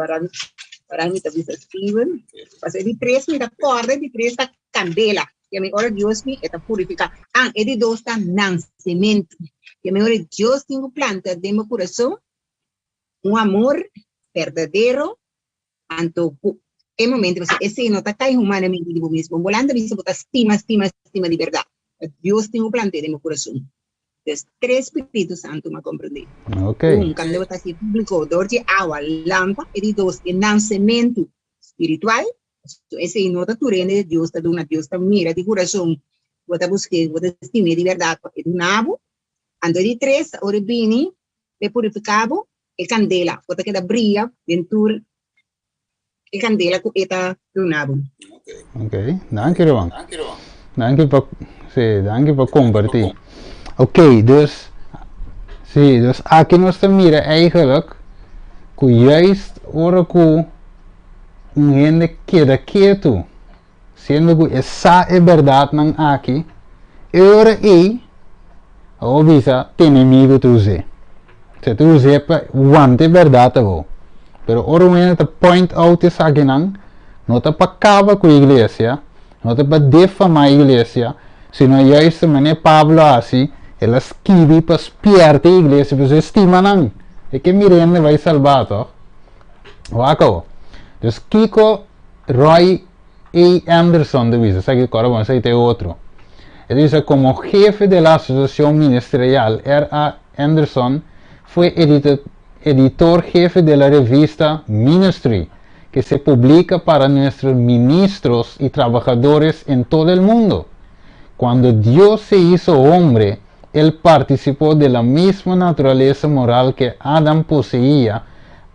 para mí también escriben. Pasé de 3 me da corda de 3 está candela. Que me ahora Dios me está purifica. Es de 2 está nacimiento. Que me ahora Dios tengo planta de mi corazón un amor verdadero tanto en momento ese no está cae humanamente de vos mismo volando dice botar estima de verdad. Dios tengo planta de mi corazón. Entonces 3 Espíritu Santo me comprendí. Okay. Un cuando está aquí público dorje agua lampa y 2 el nacimiento espiritual. Ese no está turende de Dios está una Dios está mira de corazón. Bota busque bota estima de verdad es un abo. Ando de 3 ahora vini de purificado e candela, bota que da brilla dentro e candela com eta lunabo. Okay, danke Rowan. Danke voor compartir. Oké, dus aquí nos te mira eigenlijk que juist ora que gente queda quieto, sendo que essa é verdade não aqui, ora ou visa tem inimigo tu usar. Se tu usar para wante verdade vo, pero ora when te point out is aqui não te para acabar com a igreja, não te para defamar a igreja, sino juist de maneira Pablo assim, ele escreve para espiar a igreja, para estima não, é que Miranda vai salvar, toch? Wako. Dus Kiko Roy A. Anderson de Visa, que agora vamos a ir otro. Él dice, como jefe de la asociación ministerial, R.A. Anderson fue editor jefe de la revista Ministry, que se publica para nuestros ministros y trabajadores en todo el mundo. Cuando Dios se hizo hombre, él participó de la misma naturaleza moral que Adán poseía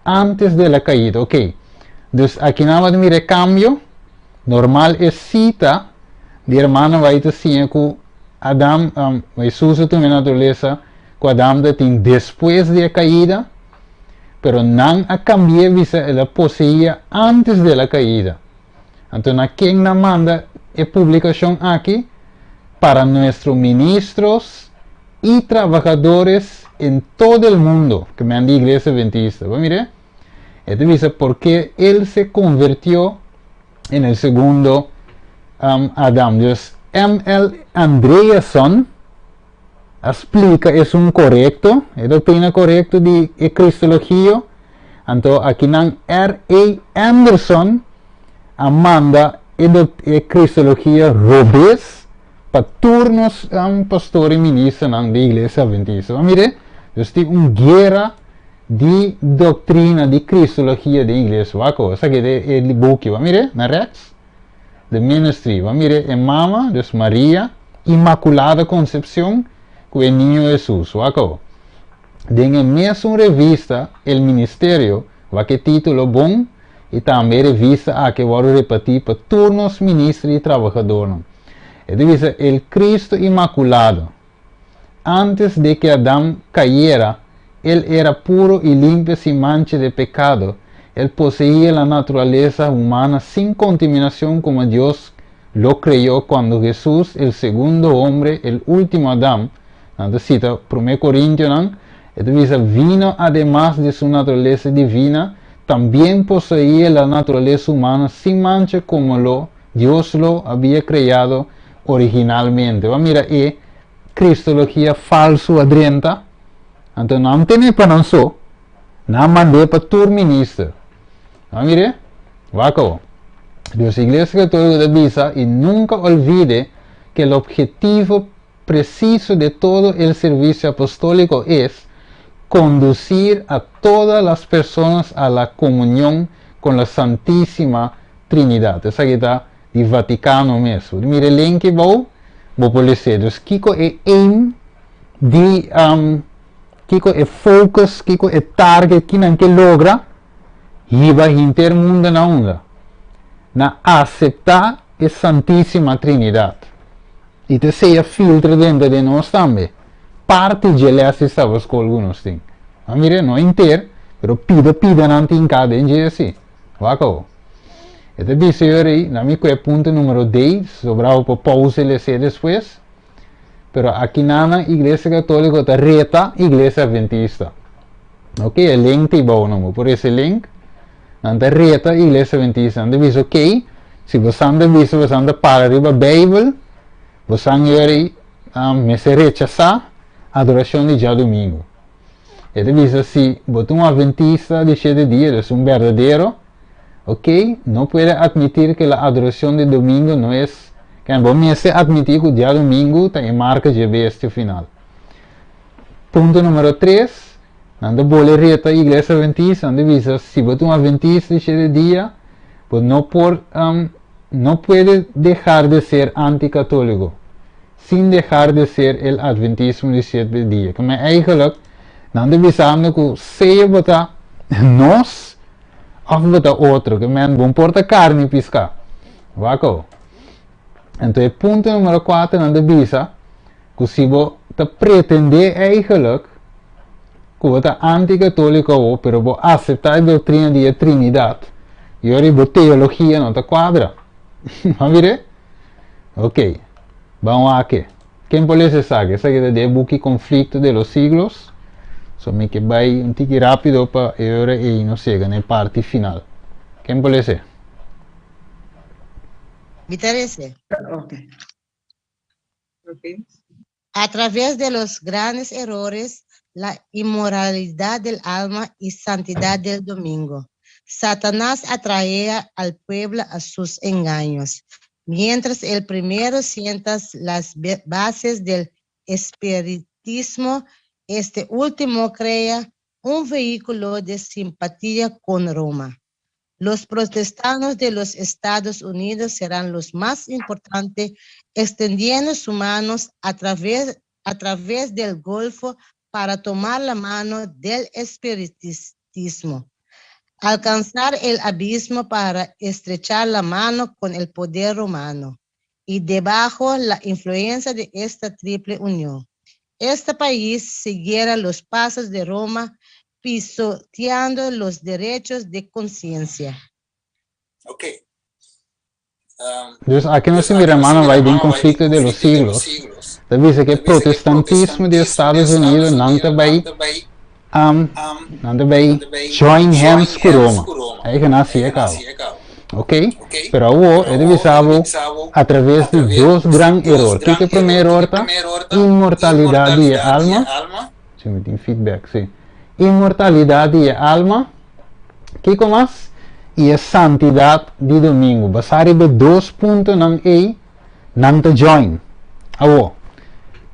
antes de la caída. Ok, entonces aquí nada más mire cambio, normal es cita, de hermano va a decir que Adán, Jesús tiene naturaleza que Adán tiene después de la caída, pero no ha cambiado visa la poseía antes de la caída. Entonces aquí nos manda la publicación aquí para nuestros ministros y trabajadores en todo el mundo que me han de iglesia adventista. Mire, esto dice porque él se convirtió en el segundo Adán. Entonces, M.L. Andreasson explica, es un correcto, es doctrina correcto de cristología. Entonces, aquí nan R.A. Anderson manda cristología robes para turnos pastor y ministro de iglesia adventista. Mire, entonces tiene una guerra de doctrina de cristología de iglesia. O sea que el buque, mire, na rechts, de ministry, mire, en mama, dus María, Inmaculada Concepción, con el niño Jesús. En la misma revista, el ministerio, que título bom, y también revista a que voy a repetir para turnos, ministros y trabajadores. Dice, el Cristo Inmaculado, antes de que Adán cayera, él era puro y limpio sin mancha de pecado. Él poseía la naturaleza humana sin contaminación como Dios lo creyó cuando Jesús, el segundo hombre, el último Adán, cita 1 Corintios, dice, vino además de su naturaleza divina, también poseía la naturaleza humana sin mancha como Dios lo había creado originalmente. Mira, cristología falso adrienta. Entonces no tiene para nosotros, no mandé para tu ministro. Mire, vaco. Dios Iglesia Católica de Visa y nunca olvide que el objetivo preciso de todo el servicio apostólico es conducir a todas las personas a la comunión con la Santísima Trinidad. Esa que está del Vaticano mismo. Mire, el link que vos puede ser. Entonces, Kiko es aim de Kiko es focus, Kiko es target, que logra y va a inter mundo na onda. Na aceptar a Santíssima Trinidade. E te seja filtro dentro de nós também. Parte de ela estava com alguns things. A mire, não inteiro, mas pida não tem cada dia assim. Vaco. E te disse aí, na minha ponto número 10, sobrava para pausa e depois. Pero aqui na Igreja Católica está reta Igreja Adventista. Ok, o link é bom, não? Por esse link. Nanta reta Iglesia Adventista. Nanta dice ok, se você anda visto, você anda para a Bíblia, você anda me se rechazar a adoração de dia domingo. Ele diz se você é um adventista de 7 dias, é um verdadeiro, ok, não pode admitir que a adoração de domingo não é, que você se admitir que o dia domingo está em marca de este final. Ponto número 3. Nanda boleh reta Iglesia Adventista, nanda bisa si você um Adventista de 7 dias, pues no puede dejar de ser anticatólico, sin dejar de ser el Adventismo de 7 dias. Que eigenlijk, nanda bisa que seja bota nós, of bota outro, que bom porta carne piscar. Waco. Então, ponto número 4, nanda bisa, que se você pretende eigenlijk, que você é anticatólico, pero você aceitar a doutrina de Trinidade. E agora a teologia não está quadra. Vamos ver? Ok. Vamos aqui. Quem pode ser sabe? Essa aqui é o buque Conflito de los Siglos. Só que vai um tique rápido para agora e não chega na parte final. Quem pode ser? Me interessa. Ok. A través de los grandes errores, la inmoralidad del alma y santidad del domingo, Satanás atraía al pueblo a sus engaños. Mientras el primero sienta las bases del espiritismo, este último crea un vehículo de simpatía con Roma. Los protestantes de los Estados Unidos serán los más importantes, extendiendo sus manos a través del Golfo para tomar la mano del espiritismo, alcanzar el abismo para estrechar la mano con el poder romano y debajo la influencia de esta triple unión. Este país siguiera los pasos de Roma, pisoteando los derechos de conciencia. Ok. Dus aqui nós temos, hermano, vai de um conflito de los siglos. Dice que o protestantismo dos Estados Unidos não vai join hands com Roma. Aí que nasce é cabo. Ok? Pero agora ele visava através de dois grandes erros. Que é o primeiro erro? Imortalidade de alma. Se me tem feedback, sim. Imortalidade de alma. Que mais? E a santidade de domingo. Basari be 2 pontos não te join. Agora.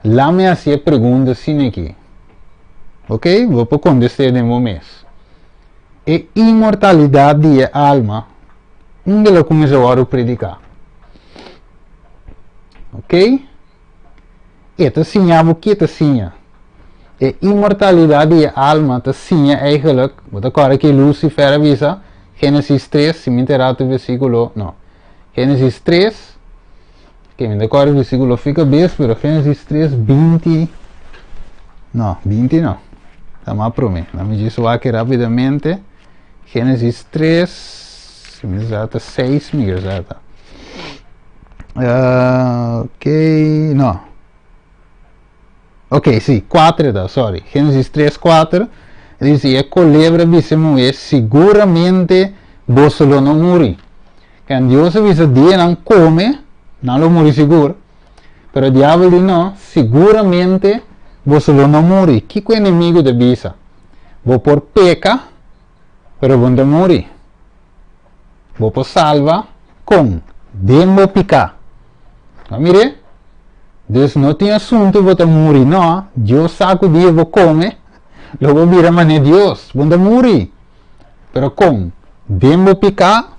Lá me hacía pergunta assim aqui. Ok? Vou contestar de momento. E imortalidade de alma. Onde ela começou a predicar? Ok? E te sinhava o que te sinha? E imortalidade de alma te sinha eigenlijk. Vou agora que Lucifer avisa. Gênesis 3, se me interessa o versículo. Não. Gênesis 3. Que me decorre o versículo fica bem, pero Gênesis 3, 20. Não, 20 não. Está mal para mim. Vamos dizer aqui rapidamente. Gênesis 3, se me exata 6, me exata. Ok, não. Ok, sim, 4 tá, sorry. Gênesis 3, 4. Dice, e culebra dice Moisés, seguramente vos lo no muri. Quando Deus dice, dia não come, não lo muri seguro. Pero o diabo diz, não, seguramente vos lo no muri. Que é o inimigo de bisa? Vos por peca, pero vos não muri. Vos por salva, com, dembo picar. Mire, Deus não tem assunto, vos não muri, não. Deus sabe o dia vos come, logo vira mané Deus, vos não muri. Pero com, dembo picar,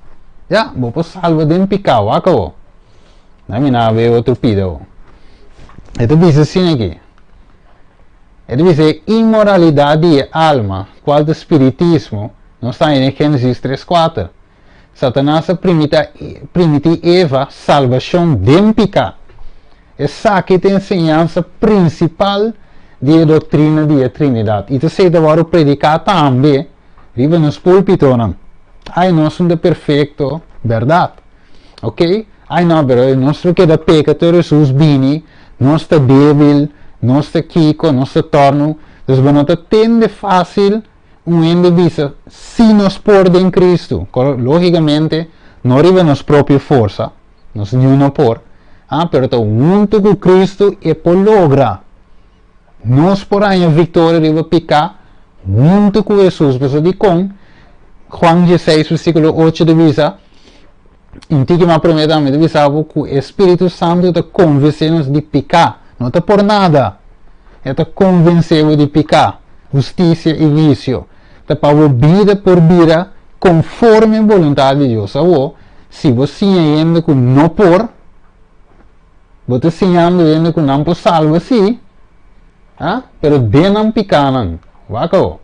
ya, vos por salva dem picar, acabou. Não me nave outro pido. Então diz assim aqui. Ele diz imoralidade e alma, qual do espiritismo, não está em Gênesis 3:4. Satanás permite Eva salvação de pecar. Essa aqui é a ensinança principal da doutrina da Trindade. E você deve predicar também, riba nos púlpitos, não. Ai, nós somos perfeito, verdade? Ok? Ai, não, pero nós que da pecador Jesus vini, nós está débil, nós está quico, nós está torno. Então, não está tão fácil indivíduo se nos porde em Cristo. Logicamente, não arriva nos própria força, nós não por. Pero está junto com Cristo e por logra. Nós por aí a vitória arriva picar junto com Jesus. Por isso, com Juan 16, versículo 8 diz, intima primeiramente diz que o Espírito Santo está convencendo de pecar, não está por nada, está convencendo de pecar, justiça e vício, está para vida por vida, conforme a vontade de Deus. Se você ainda com não por, você sinhando ainda com não por salva, sim, pero de não pecar, não, vaca.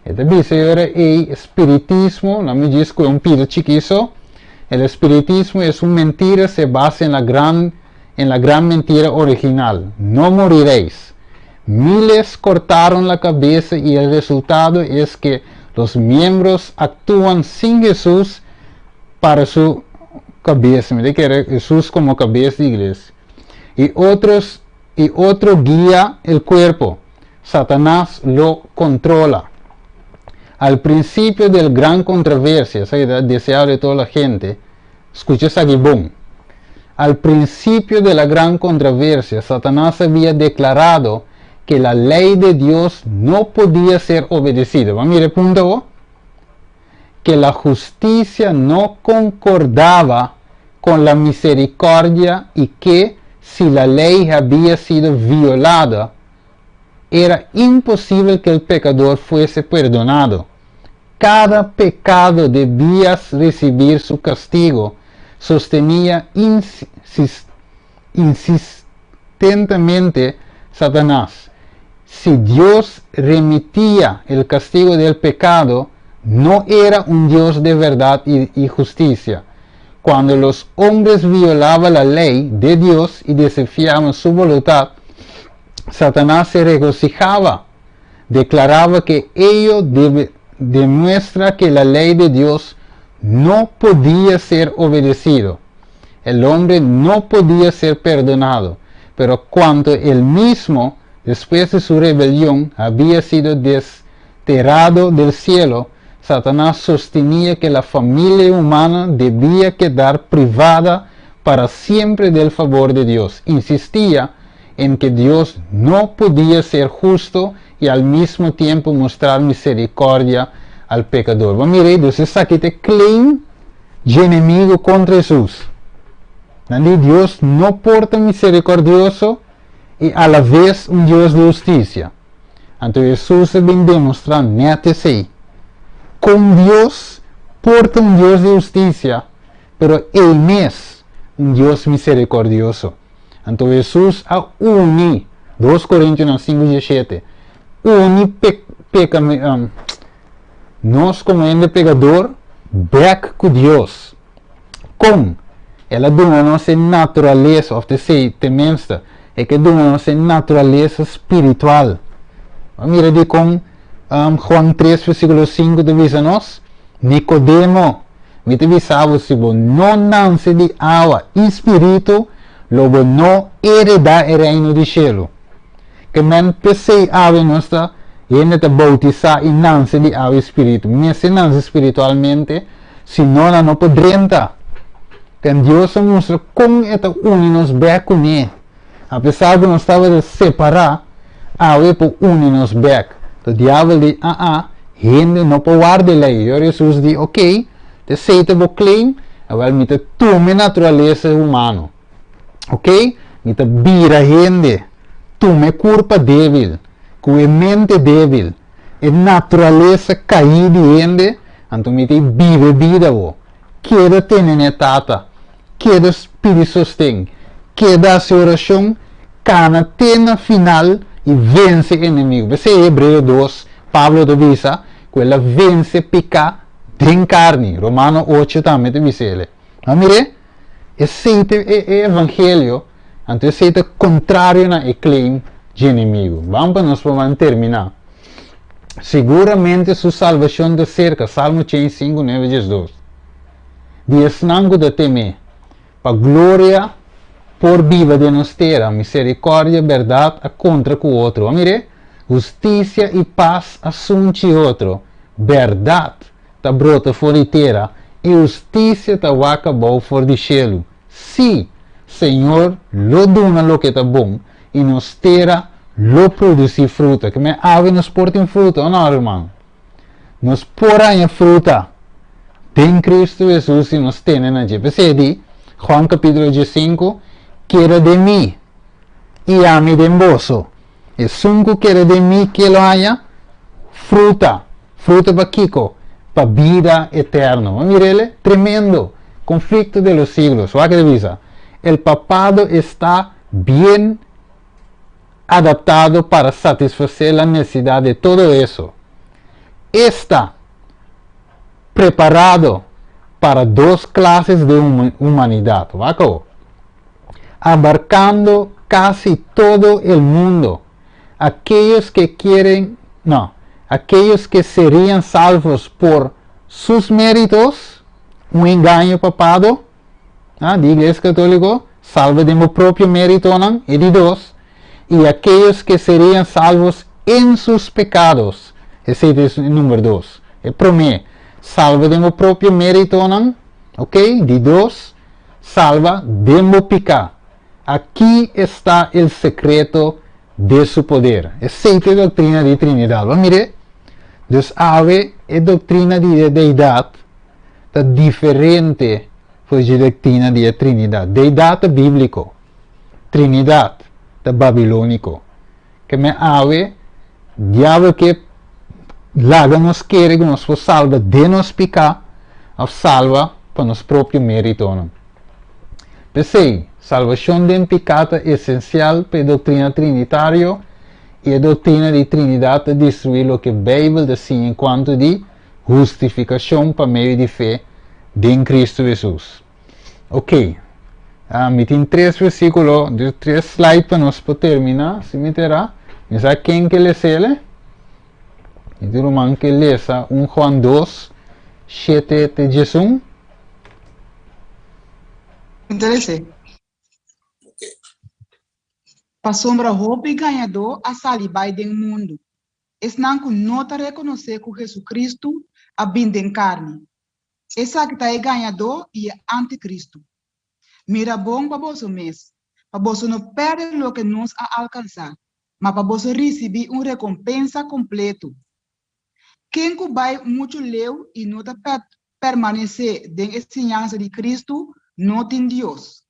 Então, diz o espiritismo, não me diz que é pido chiquito. El espiritismo es una mentira, se basa en la gran mentira original. No moriréis. Miles cortaron la cabeza y el resultado es que los miembros actúan sin Jesús para su cabeza. Mire que era Jesús como cabeza de iglesia. Y otro guía el cuerpo. Satanás lo controla. Al principio del gran controversia, esa idea deseada de toda la gente, escucha esa boom. Al principio de la gran controversia, Satanás había declarado que la ley de Dios no podía ser obedecida. Mire, punto. Que la justicia no concordaba con la misericordia y que si la ley había sido violada, era imposible que el pecador fuese perdonado. Cada pecado debía recibir su castigo. Sostenía insistentemente Satanás. Si Dios remitía el castigo del pecado, no era un Dios de verdad y justicia. Cuando los hombres violaban la ley de Dios y desafiaban su voluntad, Satanás se regocijaba, declaraba que ello demuestra que la ley de Dios no podía ser obedecido. El hombre no podía ser perdonado, pero cuando él mismo, después de su rebelión, había sido desterrado del cielo, Satanás sostenía que la familia humana debía quedar privada para siempre del favor de Dios. Insistía en que Dios no podía ser justo y al mismo tiempo mostrar misericordia al pecador. Mire, entonces aquí te claim de enemigo contra Jesús. Dios no porta misericordioso y a la vez un Dios de justicia. Entonces Jesús se viene demostrando neta así. Con Dios porta un Dios de justicia, pero Él es un Dios misericordioso. Entonces Jesús ha unido, 2 Corintios 5:17, unido nós como pecador, back com Deus. Como? Ela dona nossa natureza, ou seja, tenminste, é que dona nossa natureza espiritual. Mira de com Juan 3, versículo 5, diz a nós, Nicodemo, me avisava se você não nasce de água e espírito, logo não hereda o reino do céu. Que men pensei ave nossa Gente te bautiza in nanse di ave spirito. Mese nanse espiritualmente, si no la no podrenta. Que Dios se muestra con esta uninos back con él. A pesar que no estaba de separar, ave por uninos back. El diablo dice, gente no puede guardar lei. E Jesús dice, ok, te sei te bo claim, agora me te tome natureza humana. Ok? Me te vira gente. Tu me culpa débil. Com a mente débil. E natureza caída de gente. Então me te vive vida. Queda ter tata. Queda espírito sostém. Queda a oração. Cana ter na final e vence o inimigo. Você é Hebreu 2. Pablo te visa. Quella vence pica den carne. Romano 8 também te visa ele. Amire? Esse é o evangelho. Então esse é contrário na claim de inimigo. Vamos para nós vamos terminar. Seguramente sua salvação de cerca. Salmo 105, 9, 12. Dias nango de temer. Para glória por viva de nos terra. Misericórdia, verdade a contra com o outro. Amire? Justiça e paz assunte outro. Verdade ta brota fora de terra. E justiça ta vaca bom fora de cielo. Sim. Senhor, lo dona lo que está bom e nos terra lo produzir fruta. Que me ave nos porta em fruta, ou não, irmão? Nos porá em fruta. Tem Cristo Jesus e nos tem na gente. Você diz, Juan capítulo 5, quiera de mim e ame de vosso. E sunco quiera de mim que lo haya fruta. Fruta para Kiko, para vida eterna. Mirele, tremendo. Conflicto de los siglos. O que divisa. El papado está bien adaptado para satisfacer la necesidad de todo eso. Está preparado para dos clases de humanidad, ¿vaco? Abarcando casi todo el mundo. Aquellos que serían salvos por sus méritos, un engaño papado, de Iglesia Católica, salva de mi propio mérito, y de dos, y aquellos que serían salvos en sus pecados, ese es el número 2. El primer, salva de mi propio mérito, ok, de dos, salva de mi pecado. Aquí está el secreto de su poder. Esa es la doctrina de Trinidad. Mire, Dios ave es doctrina de deidad, está diferente foi de doctrina de Trinidad. Deidade bíblico. Trinidad de babilônico. Que me ave, diabo que laga nos quer que nos for salva de nos picar, ou salva para nos próprio mérito. Pensei, salvação de pecado é essencial para a doutrina trinitária e a doutrina de Trinidade destruir o que a Bíblia diz enquanto de justificação para meio de fé de Cristo Jesus. Ok. Me tem 3 versículos, 3 slides para nós terminar. Se me terá. Mas há quem que lê ele? E do irmão que lê 1 João 2, 7 de Jesus. Interessante. Para sombra roupa e ganhador a salibai do mundo. Esse não nota reconhecer que Jesus Cristo habita em carne. Essa que está aí ganhador e é anticristo. Mira bom para você mesmo. Para você não perder o que nos a alcançar. Mas para você receber uma recompensa completa. Quem que vai muito leu e não está permanecer na ensinança de Cristo, não tem Deus.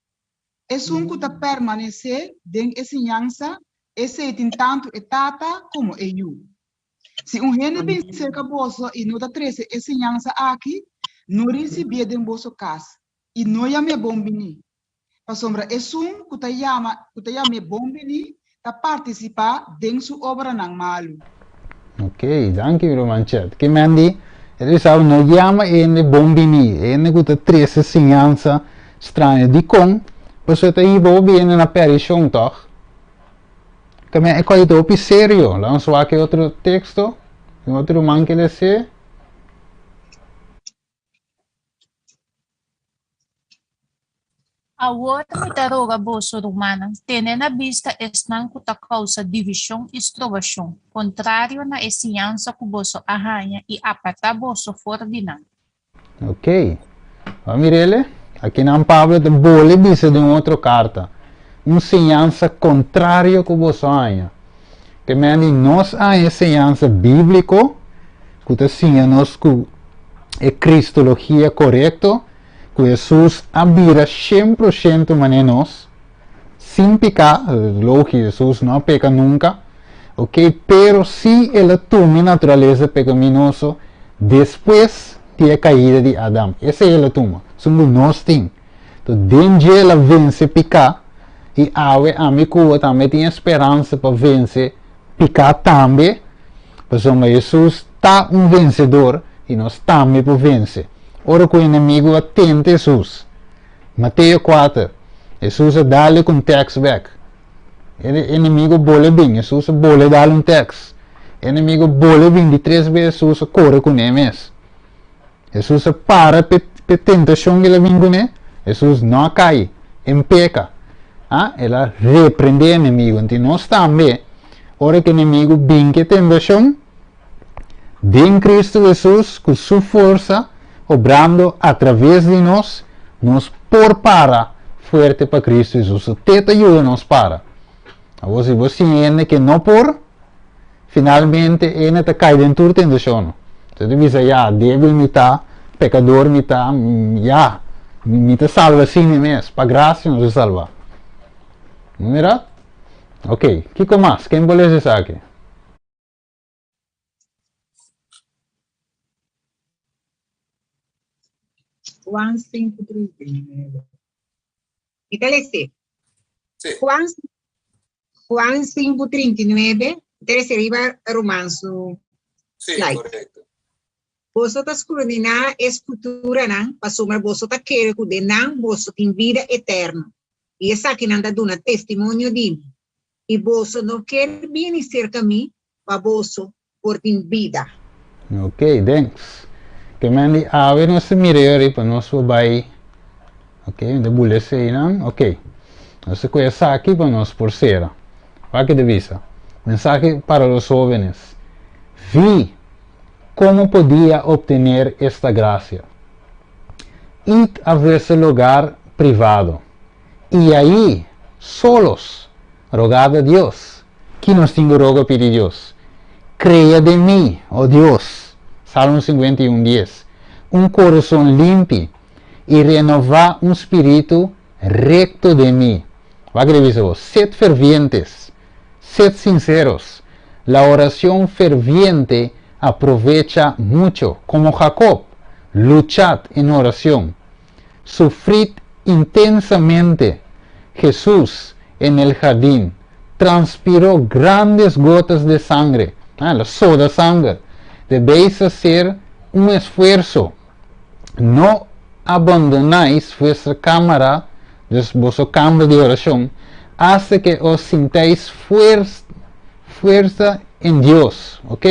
É um que está permanecer na ensinança, esse tem tanto é tata como é eu. Se um rende bem cerca bolso e não está trazer ensinança aqui, não recebia de vosso casa e não é me bombini. Para sombra é um que te chama me bombini para participar de sua obra não malo. Ok, danke Romanchet. Que mandi, ele sabe não chama ele bombini, ele que te traz ensinança estranha de com, você te ibo bem na perição toch? Que me é coisa opi sério, lá não aqui outro texto, outro man que ele se Agora me taroga bolso romana, tendo na vista estão que causa divisão e extroversão, contrário na ensinança que bolso arranha e apartar bolso fora de nada. Ok. Mirele, aqui na Pablo de bole bisa de outra carta. Ensinança contrária que bolso arranha. Que meni nós a ensinança bíblico, que ensina nós que é cristologia correto, que Jesus abira 100% manenos, sem pecar, lógico, Jesus não peca nunca, ok? Pero se ele toma natureza pecaminosa depois da caída de Adão, essa ele toma, somos nós tem. Então, desde ele vence pecar, e a minha cua também tem esperança para vencer pecar também, porque Jesus está vencedor e nós também para vencer. Ora que o inimigo atenta Jesus. Mateus 4. Jesus dá-lhe com texto back. O inimigo bole bem, Jesus bole dá-lhe um texto. O inimigo bole 23 vezes, Jesus corre com ele mesmo. Jesus para para tentação que ele vem com ele. Jesus não cai, em peca. Ela repreende o inimigo. Então nós também, ora que o inimigo vem que tentação, em Cristo Jesus, com sua força, obrando através de nós por para forte para Cristo Jesus. Teta ajuda nos para. Se você entende que não por, finalmente ele está caindo em tudo tentação. Você diz, débil me está, pecador me está, me está salva assim mesmo, para graça nos salva. Não é? Ok, o que mais? Quem pode dizer aqui? Juan 5:39. Italecê. Juan 5:39. Terceira romanzo. Sim, correto. Você está escrevendo a escultura, não? Para somar você está querendo que não você tem vida eterna. E essa aqui não está dando testemunho de mim. E você não quer vir cerca de mim para você por ter vida. Ok, thanks. Que mandi ave nosso mirror para nosso bai, ok, de bulese não, ok. Nossa coisa aqui para nós por ser, aqui de vista, mensagem para os jovens. Vi como podia obter esta graça. Id a esse lugar privado e aí solos rogad a Deus, que nos tenho roga pedir Deus. Creia de mim, oh Deus. Salmo 51:10. Coração limpo e renovar espírito recto de mim. Vai escrever, sed fervientes, sed sinceros. La oración ferviente aprovecha mucho. Como Jacob, luchad en oración. Sufrid intensamente. Jesús en el jardín transpiró grandes gotas de sangre. La soda sangre. Debéis hacer un esfuerzo. No abandonáis vuestra cámara, vuestro campo de oración, hasta que os sintáis fuerza en Dios. ¿Ok?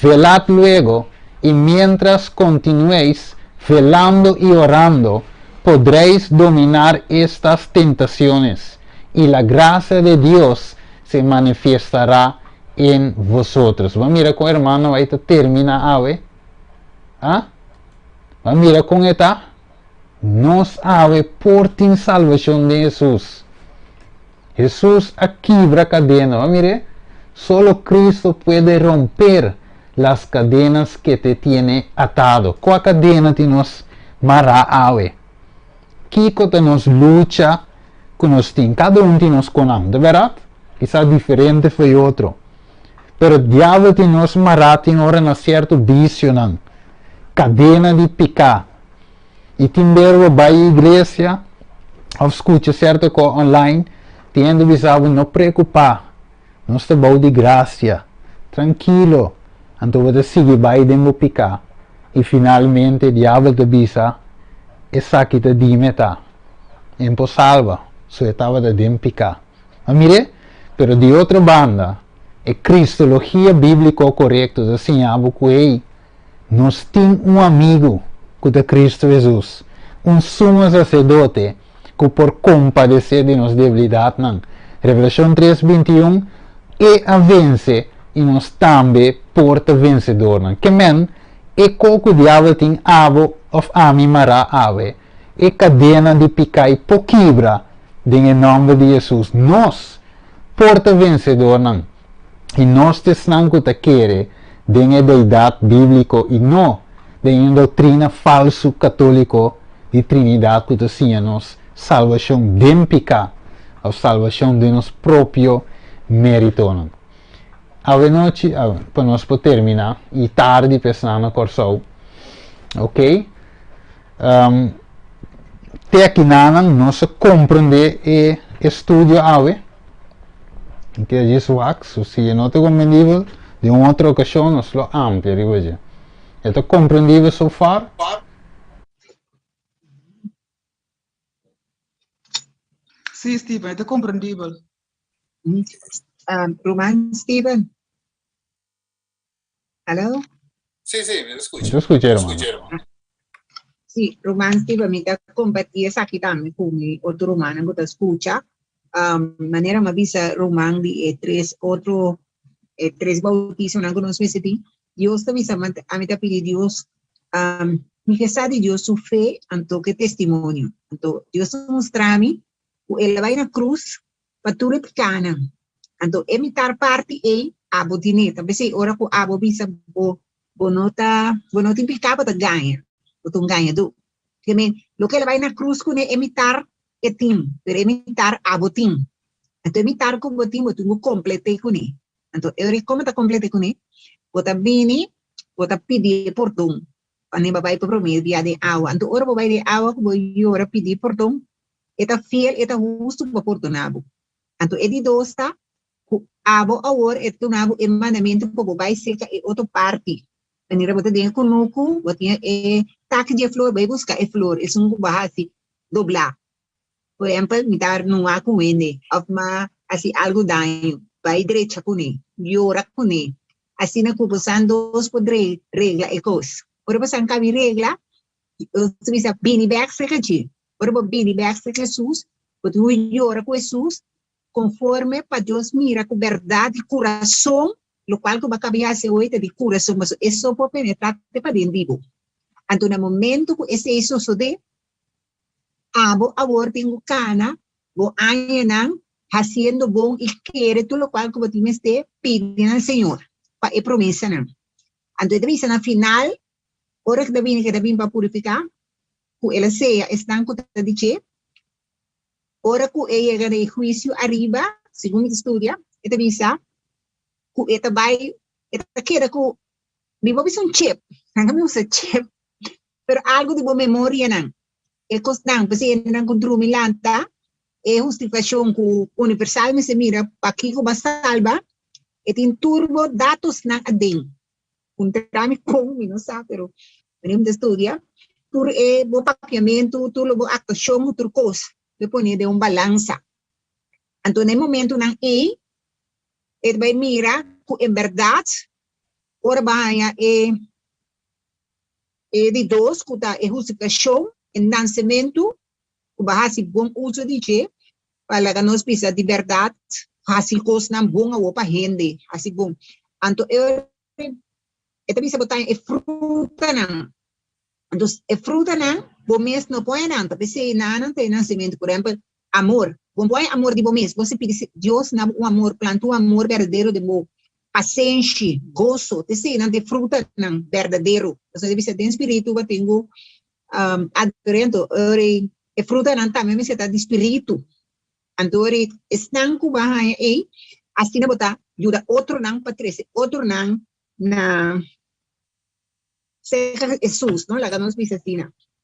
Velad luego, y mientras continuéis velando y orando, podréis dominar estas tentaciones, y la gracia de Dios se manifestará en vosotros. Va a mirar con hermano, ahí termina ave. Va a mirar con esta. Nos ave por ti salvación de Jesús. Jesús quiebra cadena. Va a mirar. Solo Cristo puede romper las cadenas que te tiene atado. ¿Cuál cadena te nos mará ave? Kiko te nos lucha con nos tiene. Cada uno te nos conan. ¿De verdad? Quizás diferente fue otro. Pero el diablo te nos mará en hora na cierto vicio, nan. Cadena de picar. E tem verbo vai à igreja, ou escuta certo co online, tendo visado não preocupar. Não está bom de graça. Tranquilo. Então você sigue vai de picar. E finalmente o diabo te avisa, essa aqui te dimeta. Impossível. Só estava de picar. Mas mire, pero de outra banda, a cristologia bíblica correta ensinava que nós temos amigo que é Cristo Jesus, sumo sacerdote que por compadecer de nos debilidad nan. Revelación 3:21 e a vence e nos também porta vencedor nan. Que men e coco diabo tem abo of ami mara ave e cadena de picai poquibra em nome de Jesus. Nós porta vencedor nan. E nós tesnan que ta quere de deidade bíblico e não de uma doutrina falso católico de Trinidade que tinha nos salvação de pecado, a salvação de nos próprio mérito. A noite, para nós terminar, e tarde pensando corso, ok? Te aqui nós compreender e estudio ave, que é isso wax, se não te compreendível, de uma outra ocasião nós lo amplia, riveja. É compreendível so far? Sim, Steven, é compreendível. Roman, Steven. Hello? Sí, sí, me escucho. Yo escuché, hermano. Sí, Roman, Steven, mi da compartir esa aquí también con mi otro romano que te escucha. Manera me avisa Roman de tres bautizos en algunos meses. Dios te avisa a mí te pide Dios, mi que sabe Dios su fe, anto que testimonio. Anto Dios mostra a mí, él va a la cruz, para tu replicana. Anto emitar parte abo tineta. Besi ora ko abo bisa bonota implicaba te ganha. O tu ganha do. Que men lo que ele vai na cruz com emitar etim, pero emitar abo tim. Anto emitar com botim, tu complete com ele. Anto eu como ta complete com ele. Bota bini, bota pedir perdão. Ani babai para prometer dia de água. Anto ora babai de água, vou ora pedir perdão. Eta fiel, eta justo para perdonabo. Anto edi dosta abo awor eto nabo e mandamento po babai seca e outra parte. Anira bota dinha kunuku, botinha taque de flor, vai buscar flor, é um bahasi doblar. Por exemplo, me dar no ar com ele, of ma assim algo danho, vai direita com ele, llora com ele. Assim na cubação dos podre regla e coisa. Por exemplo, cabe regla, você bisa bini back seca de. Por exemplo, bini back seca Jesus, porque o llora com Jesus. Conforme para Deus mira com verdade e coração, o qual que vai caminhar se hoje de coração, mas isso pode penetrar para dentro. Então, no momento que esse isso sucede, abo agora tenho cana, vou añanar, fazendo bom e querer tudo o qual que você me pedindo ao Senhor, para a promessa não. Então, depois na final, hora que devem para purificar, que ela seja, estão com a dizer. Ora que llega de juicio arriba, según mi estudia, esta visa, que esta vai, esta queda que vivo un chip, nunca me usa chip, pero algo de boa memória não. É constante, porque não controle milanta, é justificação que universal me se mira, para que como salva, e tem turbo dados na adem. Trame como, não sabe, pero venimos de estudia, tur é bom papiamento, tur lo actuação, tur coisa. De poner de balança. Então, no momento não ele vai mirar que, em verdade, ora vai de dois, que está em justificação, em nascimento, que vai fazer bom uso de que, para que nós precisamos de verdade, fazer coisas não boas ou para render, assim bom. Então, eu também botar em fruta não. Então, a fruta não, bom mês não põe nada, porque se não tem nascimento, por exemplo, amor, bom põe amor de bom mês, você pede Deus não um amor, planta um amor verdadeiro de bom, paciência, gozo, se não tem fruta não verdadeiro, você deve ser de espírito, eu tenho adorando, a fruta não também me está de espírito, então estão com a aí, assim não botar, ajuda outro não para três, outro não na seja Jesus, não? Lá que nós visa assim,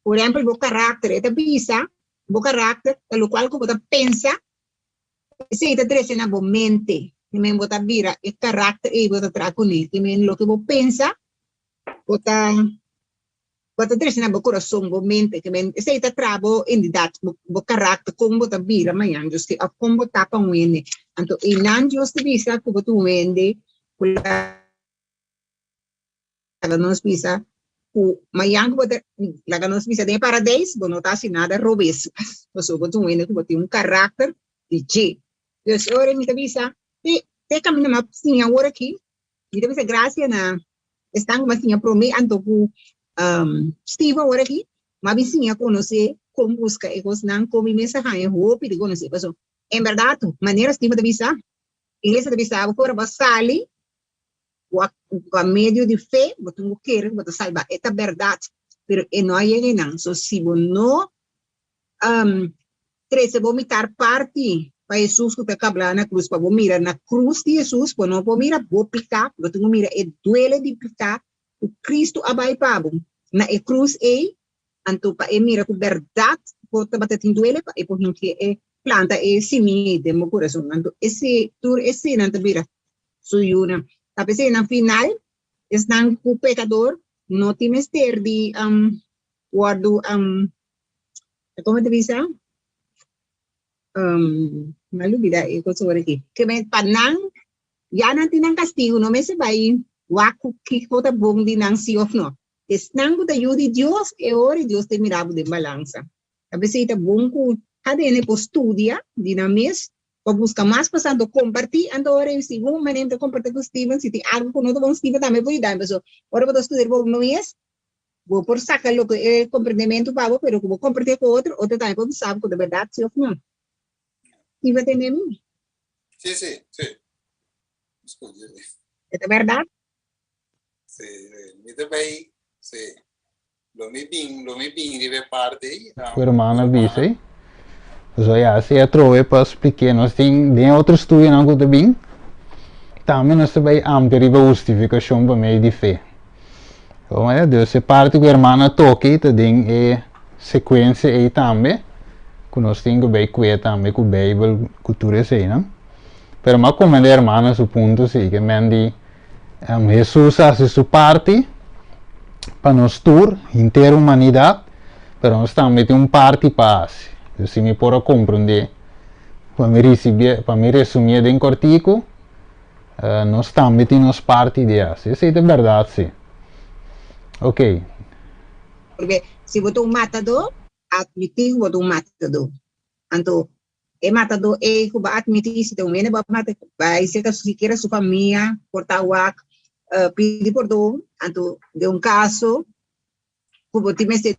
por exemplo, o caráter, esta visa, o caráter, pelo qual você pensa, se esta trece na boa mente, que me bota vira, o caráter e bota trago com ele, que me lo que você pensa, bota trece na boa coração, boa mente, que me se esta trago em idade, o caráter como bota vira, amanhã, just que como bota para um ene, então e não just visa que bota um ene, nós visa mayang bote laga nos bisa de paradise bono ta nada robes so boto wene ko bote karakter de J. Dus ora mi bisa te caminha ma sinha ora aqui mi bisa gracia na estang ma sinha pro me anto ku Steve ora aqui ma visinha conhecer como busca egos nan como mesa ha hope de conhecer paso en verdad manera Steve de bisa iglesia de bisa fora basali a medio de fe, você não quer, você salva, é a verdade, pero não é não, so se você não trece vomitar parte para Jesus que está cabla na cruz, para você mirar na cruz de Jesus, para não mirar, vou picar, você não mira, é duele de picar, o Cristo abai para você, na cruz é, então para mira com verdade, você bater em duele, para por que é planta é semente de meu coração, então esse tour esse não te mira, suyuna. Tapi na final, están com pecador, não tem mister de guardo como te bisa? Malubida e coisa agora aqui. Que me panang, já não tem castigo, não me se vai waku que kota bom de nang si of no. Están com a ajuda de Deus e ora Deus te mirava de balança. Tapi se tá bom com cada ene postudia de na mes para buscar mais passando compartilhar agora eu sigo uma maneira de compartilhar com Steven se tem algo com outro bom Steven também vou dar mas agora vou estudar vou mês vou por sacar o que compreendimento para pero vou compartilhar com outro também vou saber com a verdade se ou não e vai ter mim sí sí sí é verdade sí me também sí lo me bem de parte o irmão disse so ja, se trove para explicar, nós tem outro estudo não que bem, também nós também amplia a justificação para meio de fé. Então é Deus se parte que a irmã toque, tem a sequência aí também, que nós temos que bem cuidar também com a Bíblia, cultura assim, não? Mas como a irmã su ponto sim, que mendi Jesus hace sua parte para nós tour inteira humanidade, mas nós também temos parte para se mi può comprendere para me resumir em cortico nós também temos parte de isso é verdade sim ok porque se você matador admitir você matador então é matador é que vai admitir se tem um menino vai ser que se quer sua família cortar o pedir perdão então de caso que você me se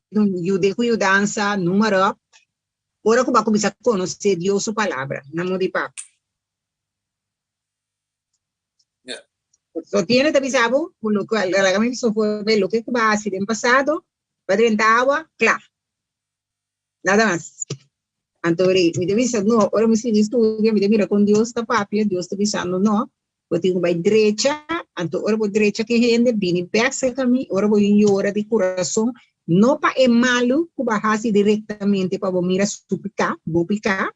de dança número ora que vai começar a conhecer Deus sua palavra na mão de papo so tiene também sabe lo que realmente só foi ver o que vai ser no passado para tentar claro nada mais então me deve ser não ora me se estudia me deve mira com Deus está papi Deus está pensando não eu tenho vai direita então ora vou direita que rende bem perto caminho ora vou em hora de coração não para é malo que baixasse diretamente para você mirar suplicar, vou picar,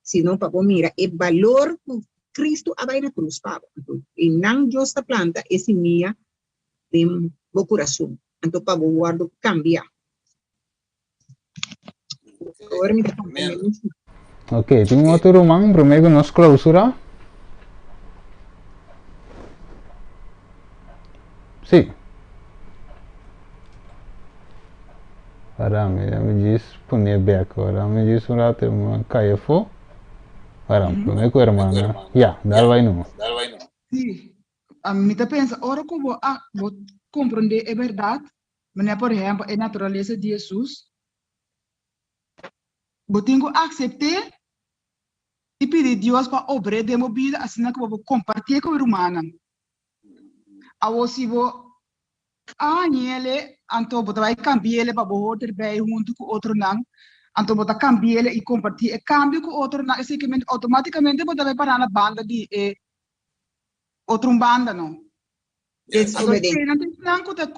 senão para você mirar é valor que Cristo abai na cruz para e não justa planta esse minha de meu coração, então para você guardo cambiar. Ok, tem outro irmão primeiro nós clausura. Sim. Aram, me diz punir beco, aram me diz urate uma caifo. Aram, me com irmã, ya, dal vai no. Sim, a mim tá pensa, ora como vou compreender é verdade, mas por exemplo, a natureza de Jesus, vou ter que aceitar e pedir Deus para obrar de minha vida, assim que eu vou compartilhar com o humano. A você vou ele então você vai cambiar ele para outro bem junto com outro não então você cambiar ele e compartilhar e cambio com outro não assim que automaticamente você vai parar na banda de outro banda não então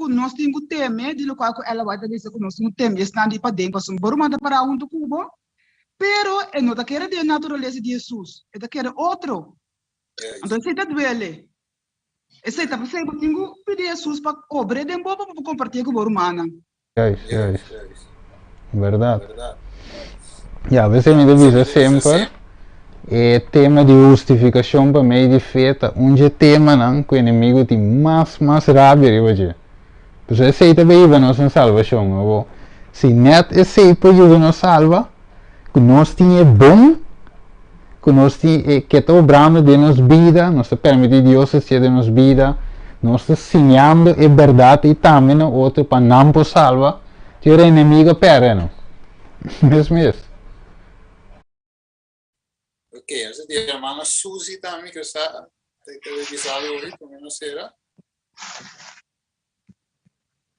nós temos tema de local que ela vai dizer que nós temos tema está de para dentro para um banda para junto com o pero é não tá querendo de natureza de Jesus é tá querendo outro então você tá duele esse tá você tenho pedir Jesus para obrar de boa para compartilhar com o humano. Verdade. Ja, você me deve sempre é tema de justificação para meio de feta, onde tema não que o inimigo tem mais rábia hoje. Pues aceita veíamos en salvación. O si net aceita nos salva, que nos tiene bom, que nos tiene que está obrando de nos vida, nos permite Dios hacer de nos vida, nos está enseñando a verdad y también otro para no salva, que el enemigo pereno. Mesmo isso. Ok, você tem a irmã Suzy também, que está televisada hoje, como não será?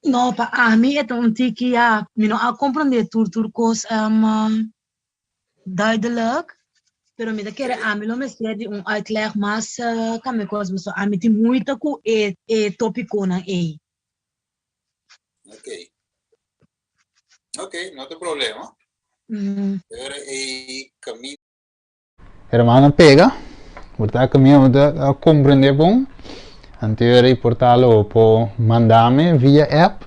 No, pa a mim é um tiki a, não a compreender turcos duidelijk, pero me quer a mim não me sei uitleg, mas como coisa so a mim tem muito com tópico na aí. Ok. Ok, não tem problema. Agora é caminho. Hermana pega, portar caminho a compreender bom. Anterior portalo po mandame via app.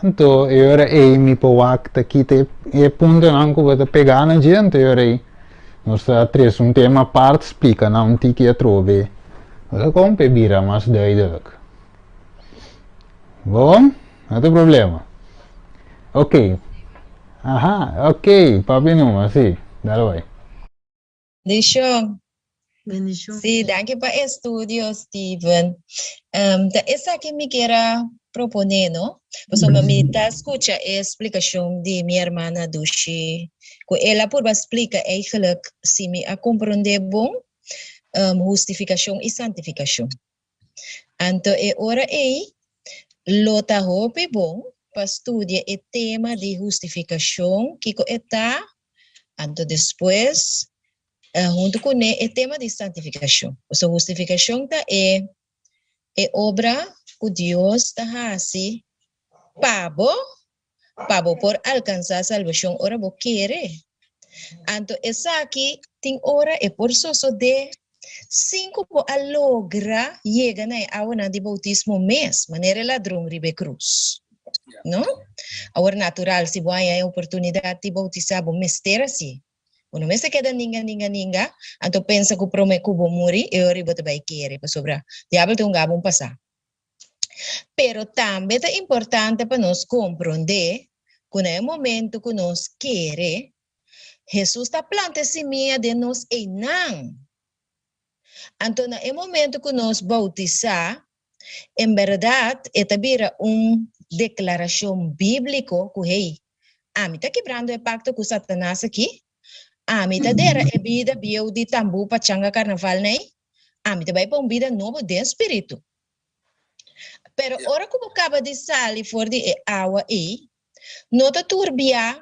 Anto ora mi po wakta kite e punto anche per pegare na gente ora nostra tres un tema a parte explica na un tiki a trove. Ora compe bira mas duidelijk. Bom, não tem problema. Ok. Aha, ok, papi numa, sim, dale vai. Bendición. Sí, danke para el estudio, Steven. Esa que me quiera proponer, ¿no? Pues me escucha la explicación de mi hermana Dushi. Ella por explica eigenlijk si me a comprender bon justificación y santificación. Entonces, ahora lo tahope bon para estudiar el tema de justificación que está, entonces después junto com o tema de santificação. A justificação é obra que Deus está fazendo para por alcançar a salvação. Ora, você quer. Então, essa aqui tem hora é por so de 5 a logra chega na aula de bautismo mês, maneira ladrão ribe cruz. Não? Agora, natural, se vai a oportunidade de bautizar, bom, mester assim. Quando você queda ninga, então pensa que o promete que vou morrer, eu ribo também querer para sobrar. Diabo tem gabão passar. Pero também é importante para nós compreender que no momento que nós queremos, Jesus está plantando semente de nós e não. Então, no momento que nós bautizar, em verdade, é também uma declaração bíblica que, hey, a mim está quebrando o pacto com Satanás aqui. A mim dera é vida bio de tambu pachanga carnaval, né? A mim também é uma vida nova de espírito. Pero ora como acaba de sair fora de água aí, nota turbia,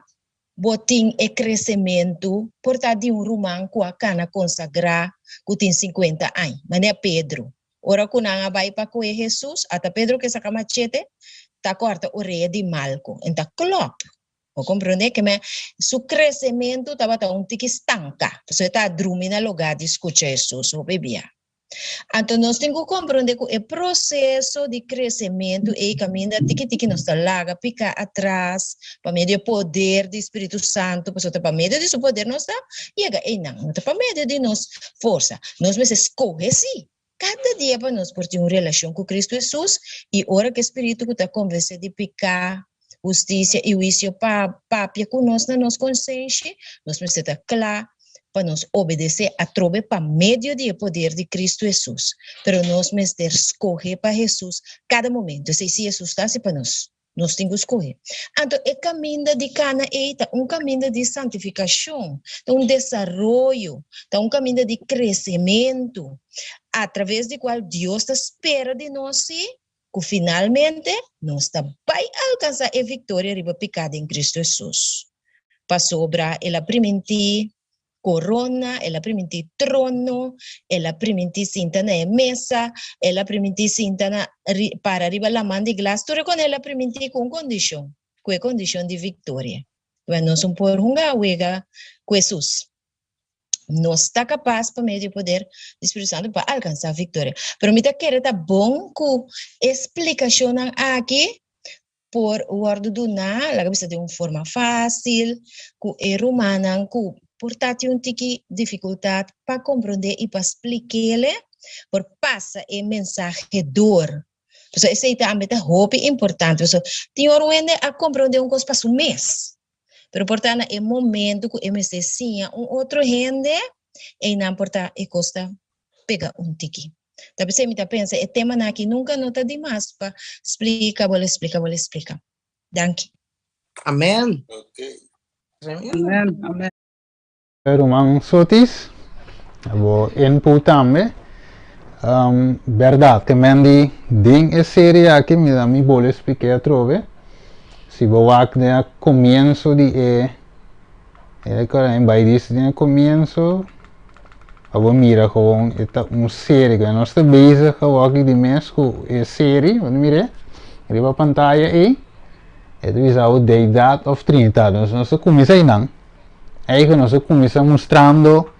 botim e crescimento, portar de romano com a cana consagrada, que tem 50 anos, mas é Pedro. Ora que não vai para com Jesus, até Pedro que saca machete, tá corta o rei de Malco, então clock. Vou compreender que seu crescimento estava um tique estanca. Você está dormindo no lugar de escutar Jesus, ou bebia. Então, nós temos que compreender que o processo de crescimento é caminho da tique nós está larga, pica atrás, para meio do poder do Espírito Santo, para meio desse poder nós está, e não está para meio de nossa força. Nós mesmos escolhemos sim. Cada dia para nós por ter uma relação com Cristo Jesus, e hora que o Espírito está conversando de picar, justiça e juízo papia conosco na nossa consciência, nós precisamos estar claro para nos obedecer a trobe para meio do poder de Cristo Jesus. Pero nós precisamos escolher para Jesus cada momento. Se Jesus está assim para nós temos que escolher. Então, o caminho de cana é um caminho de santificação, um desenvolvimento, um caminho de crescimento, através do qual Deus espera de nós, que finalmente nós vai alcançar a vitória riba picada em Cristo Jesus. Para sobrar, ela permite corona, ela permite trono, ela permite cinta na mesa, ela permite cinta para riba la mão de glass, tudo quando ela permite com condição de vitória. Quando nós não podemos jogar com Jesus. Não está capaz para meio de poder do Espírito Santo para alcançar a vitória. Pero me quer tá bom que explicação aqui por ordem do na, la cabeça de uma forma fácil, que é romana, que portanto um tique dificuldade para compreender e para explicar-lhe, por passa a mensagem dor Então, esse também é muito importante. Então, tem hora onde a compra de coisa para um mês. Pero, portanto, é momento que eu me sinta outro rende e não importa e custa pegar tiki. Tapi você me pensa, é tema aqui nunca nota demais para explicar. Danke. Amém. Ok. Amen. Amen. Rumang sotis, abo input também. Verdade, que mendi ding é série aqui, me dá me bolo explicar trove. Se boak de comienzo de vai dizer de comienzo, abo mira gewoon esta série que nós estamos bezig gewoon de mês com a série, wat mire, riba pantalla aí, het is a deidade of Trinidade, nós começa aí não, aí que nós começa mostrando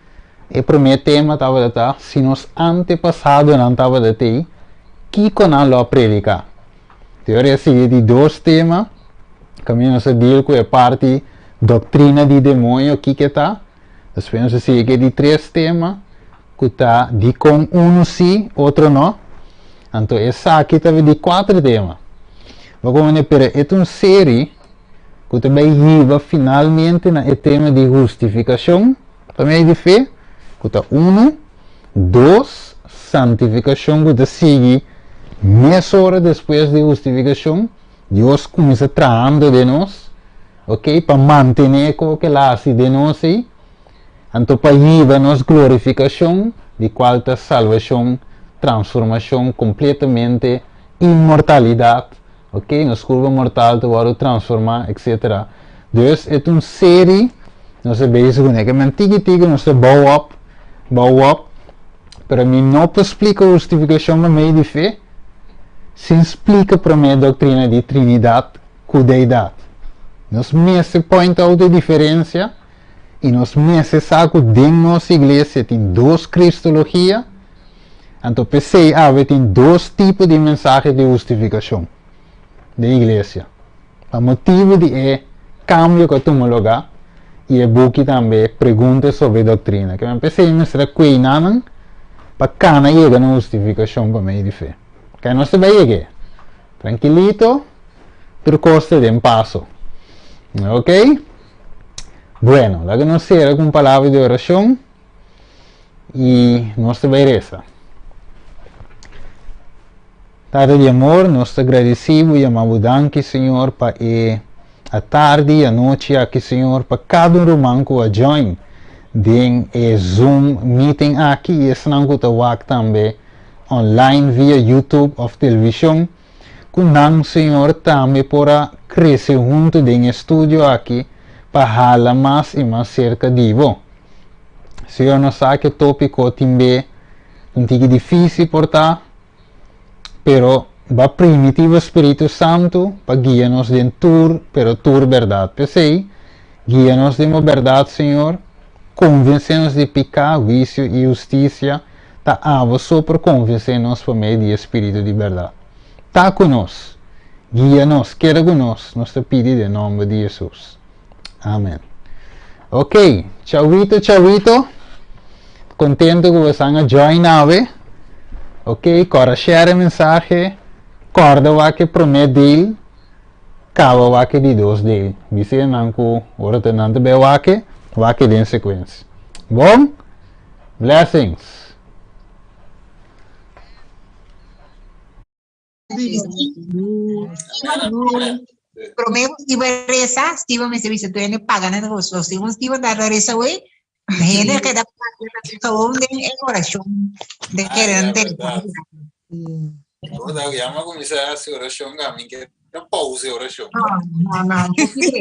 o primeiro tema estava de se nos antepassado não estava de ter, que conan lo predicar, teoria sigue de dois temas. Caminho se deal com a parte doutrina de demônio que está. Depois se sigue de três temas que está de com sim, outro não. Então essa aqui está de quatro temas. Vamos ver para é uma série que também leva finalmente na tema de justificação, também de fé, que está 1, 2, santificação que está sigue meia hora depois de justificação. Deus começa traindo de nós, ok? Para manter o que lá se de nós aí. Então, para levar-nos glorificação, de qual está salvação, transformação, completamente imortalidade, ok? Nos curva mortal, agora transformar, etc. Dus, é uma série, nós é bezig com que mentira, nós é bouw up. Para mim, não explica a justificação no meio de fé. Se explica para mim a doutrina de Trinidade com deidade. Nós mesmos point out a diferença e nós mesmos sabemos que dentro da nossa igreja tem duas cristologias. Então, pensei, tem dois tipos de mensagem de justificação da igreja. O motivo de cambio que toma lugar e o book também pergunta sobre a doutrina. Que eu pensei em mostrar que não para cada chega na justificação para mim de fé. Que nós também aqui, tranquilito, percorso de passo, ok? Bueno, lá que nós será com palavra de oração e nós também reza. Tarde de amor, nós te agradecemos e amamos danke, Senhor, para a tarde e a noite aqui, Senhor, para cada irmão que a join em Zoom meeting aqui e esse não que também online via YouTube ou televisão, com nós, Senhor, também para crescer junto em estúdio aqui, para falar mais e mais cerca de você. Senhor, nós sabemos que o tópico também é difícil portar, pero va primitivo Espírito Santo para guiar-nos de tour, pero tour verdade. Pensei, guia-nos de uma verdade, Senhor, convencer-nos de pecado, vício e justiça. Tá só para convencer-nos por meio do Espírito de verdade. Tá conosco, guia-nos, queda conosco, nós te pedimos em nome de Jesus. Amém. Ok, tchauito. Contento que você tenha joinado. Ok, agora share a mensagem, corda que promete dele, cava que de dois dele. Você não que ora tenante be que de sequência. Bom, blessings. Prometo que vai rezar, se tiver me serviço, tu ainda paga na negócio, se você tiver dar reza hoje, gente que dá para em oração, de querer Quando alguém ama começar a oração, a mim que não pause a oração. Não.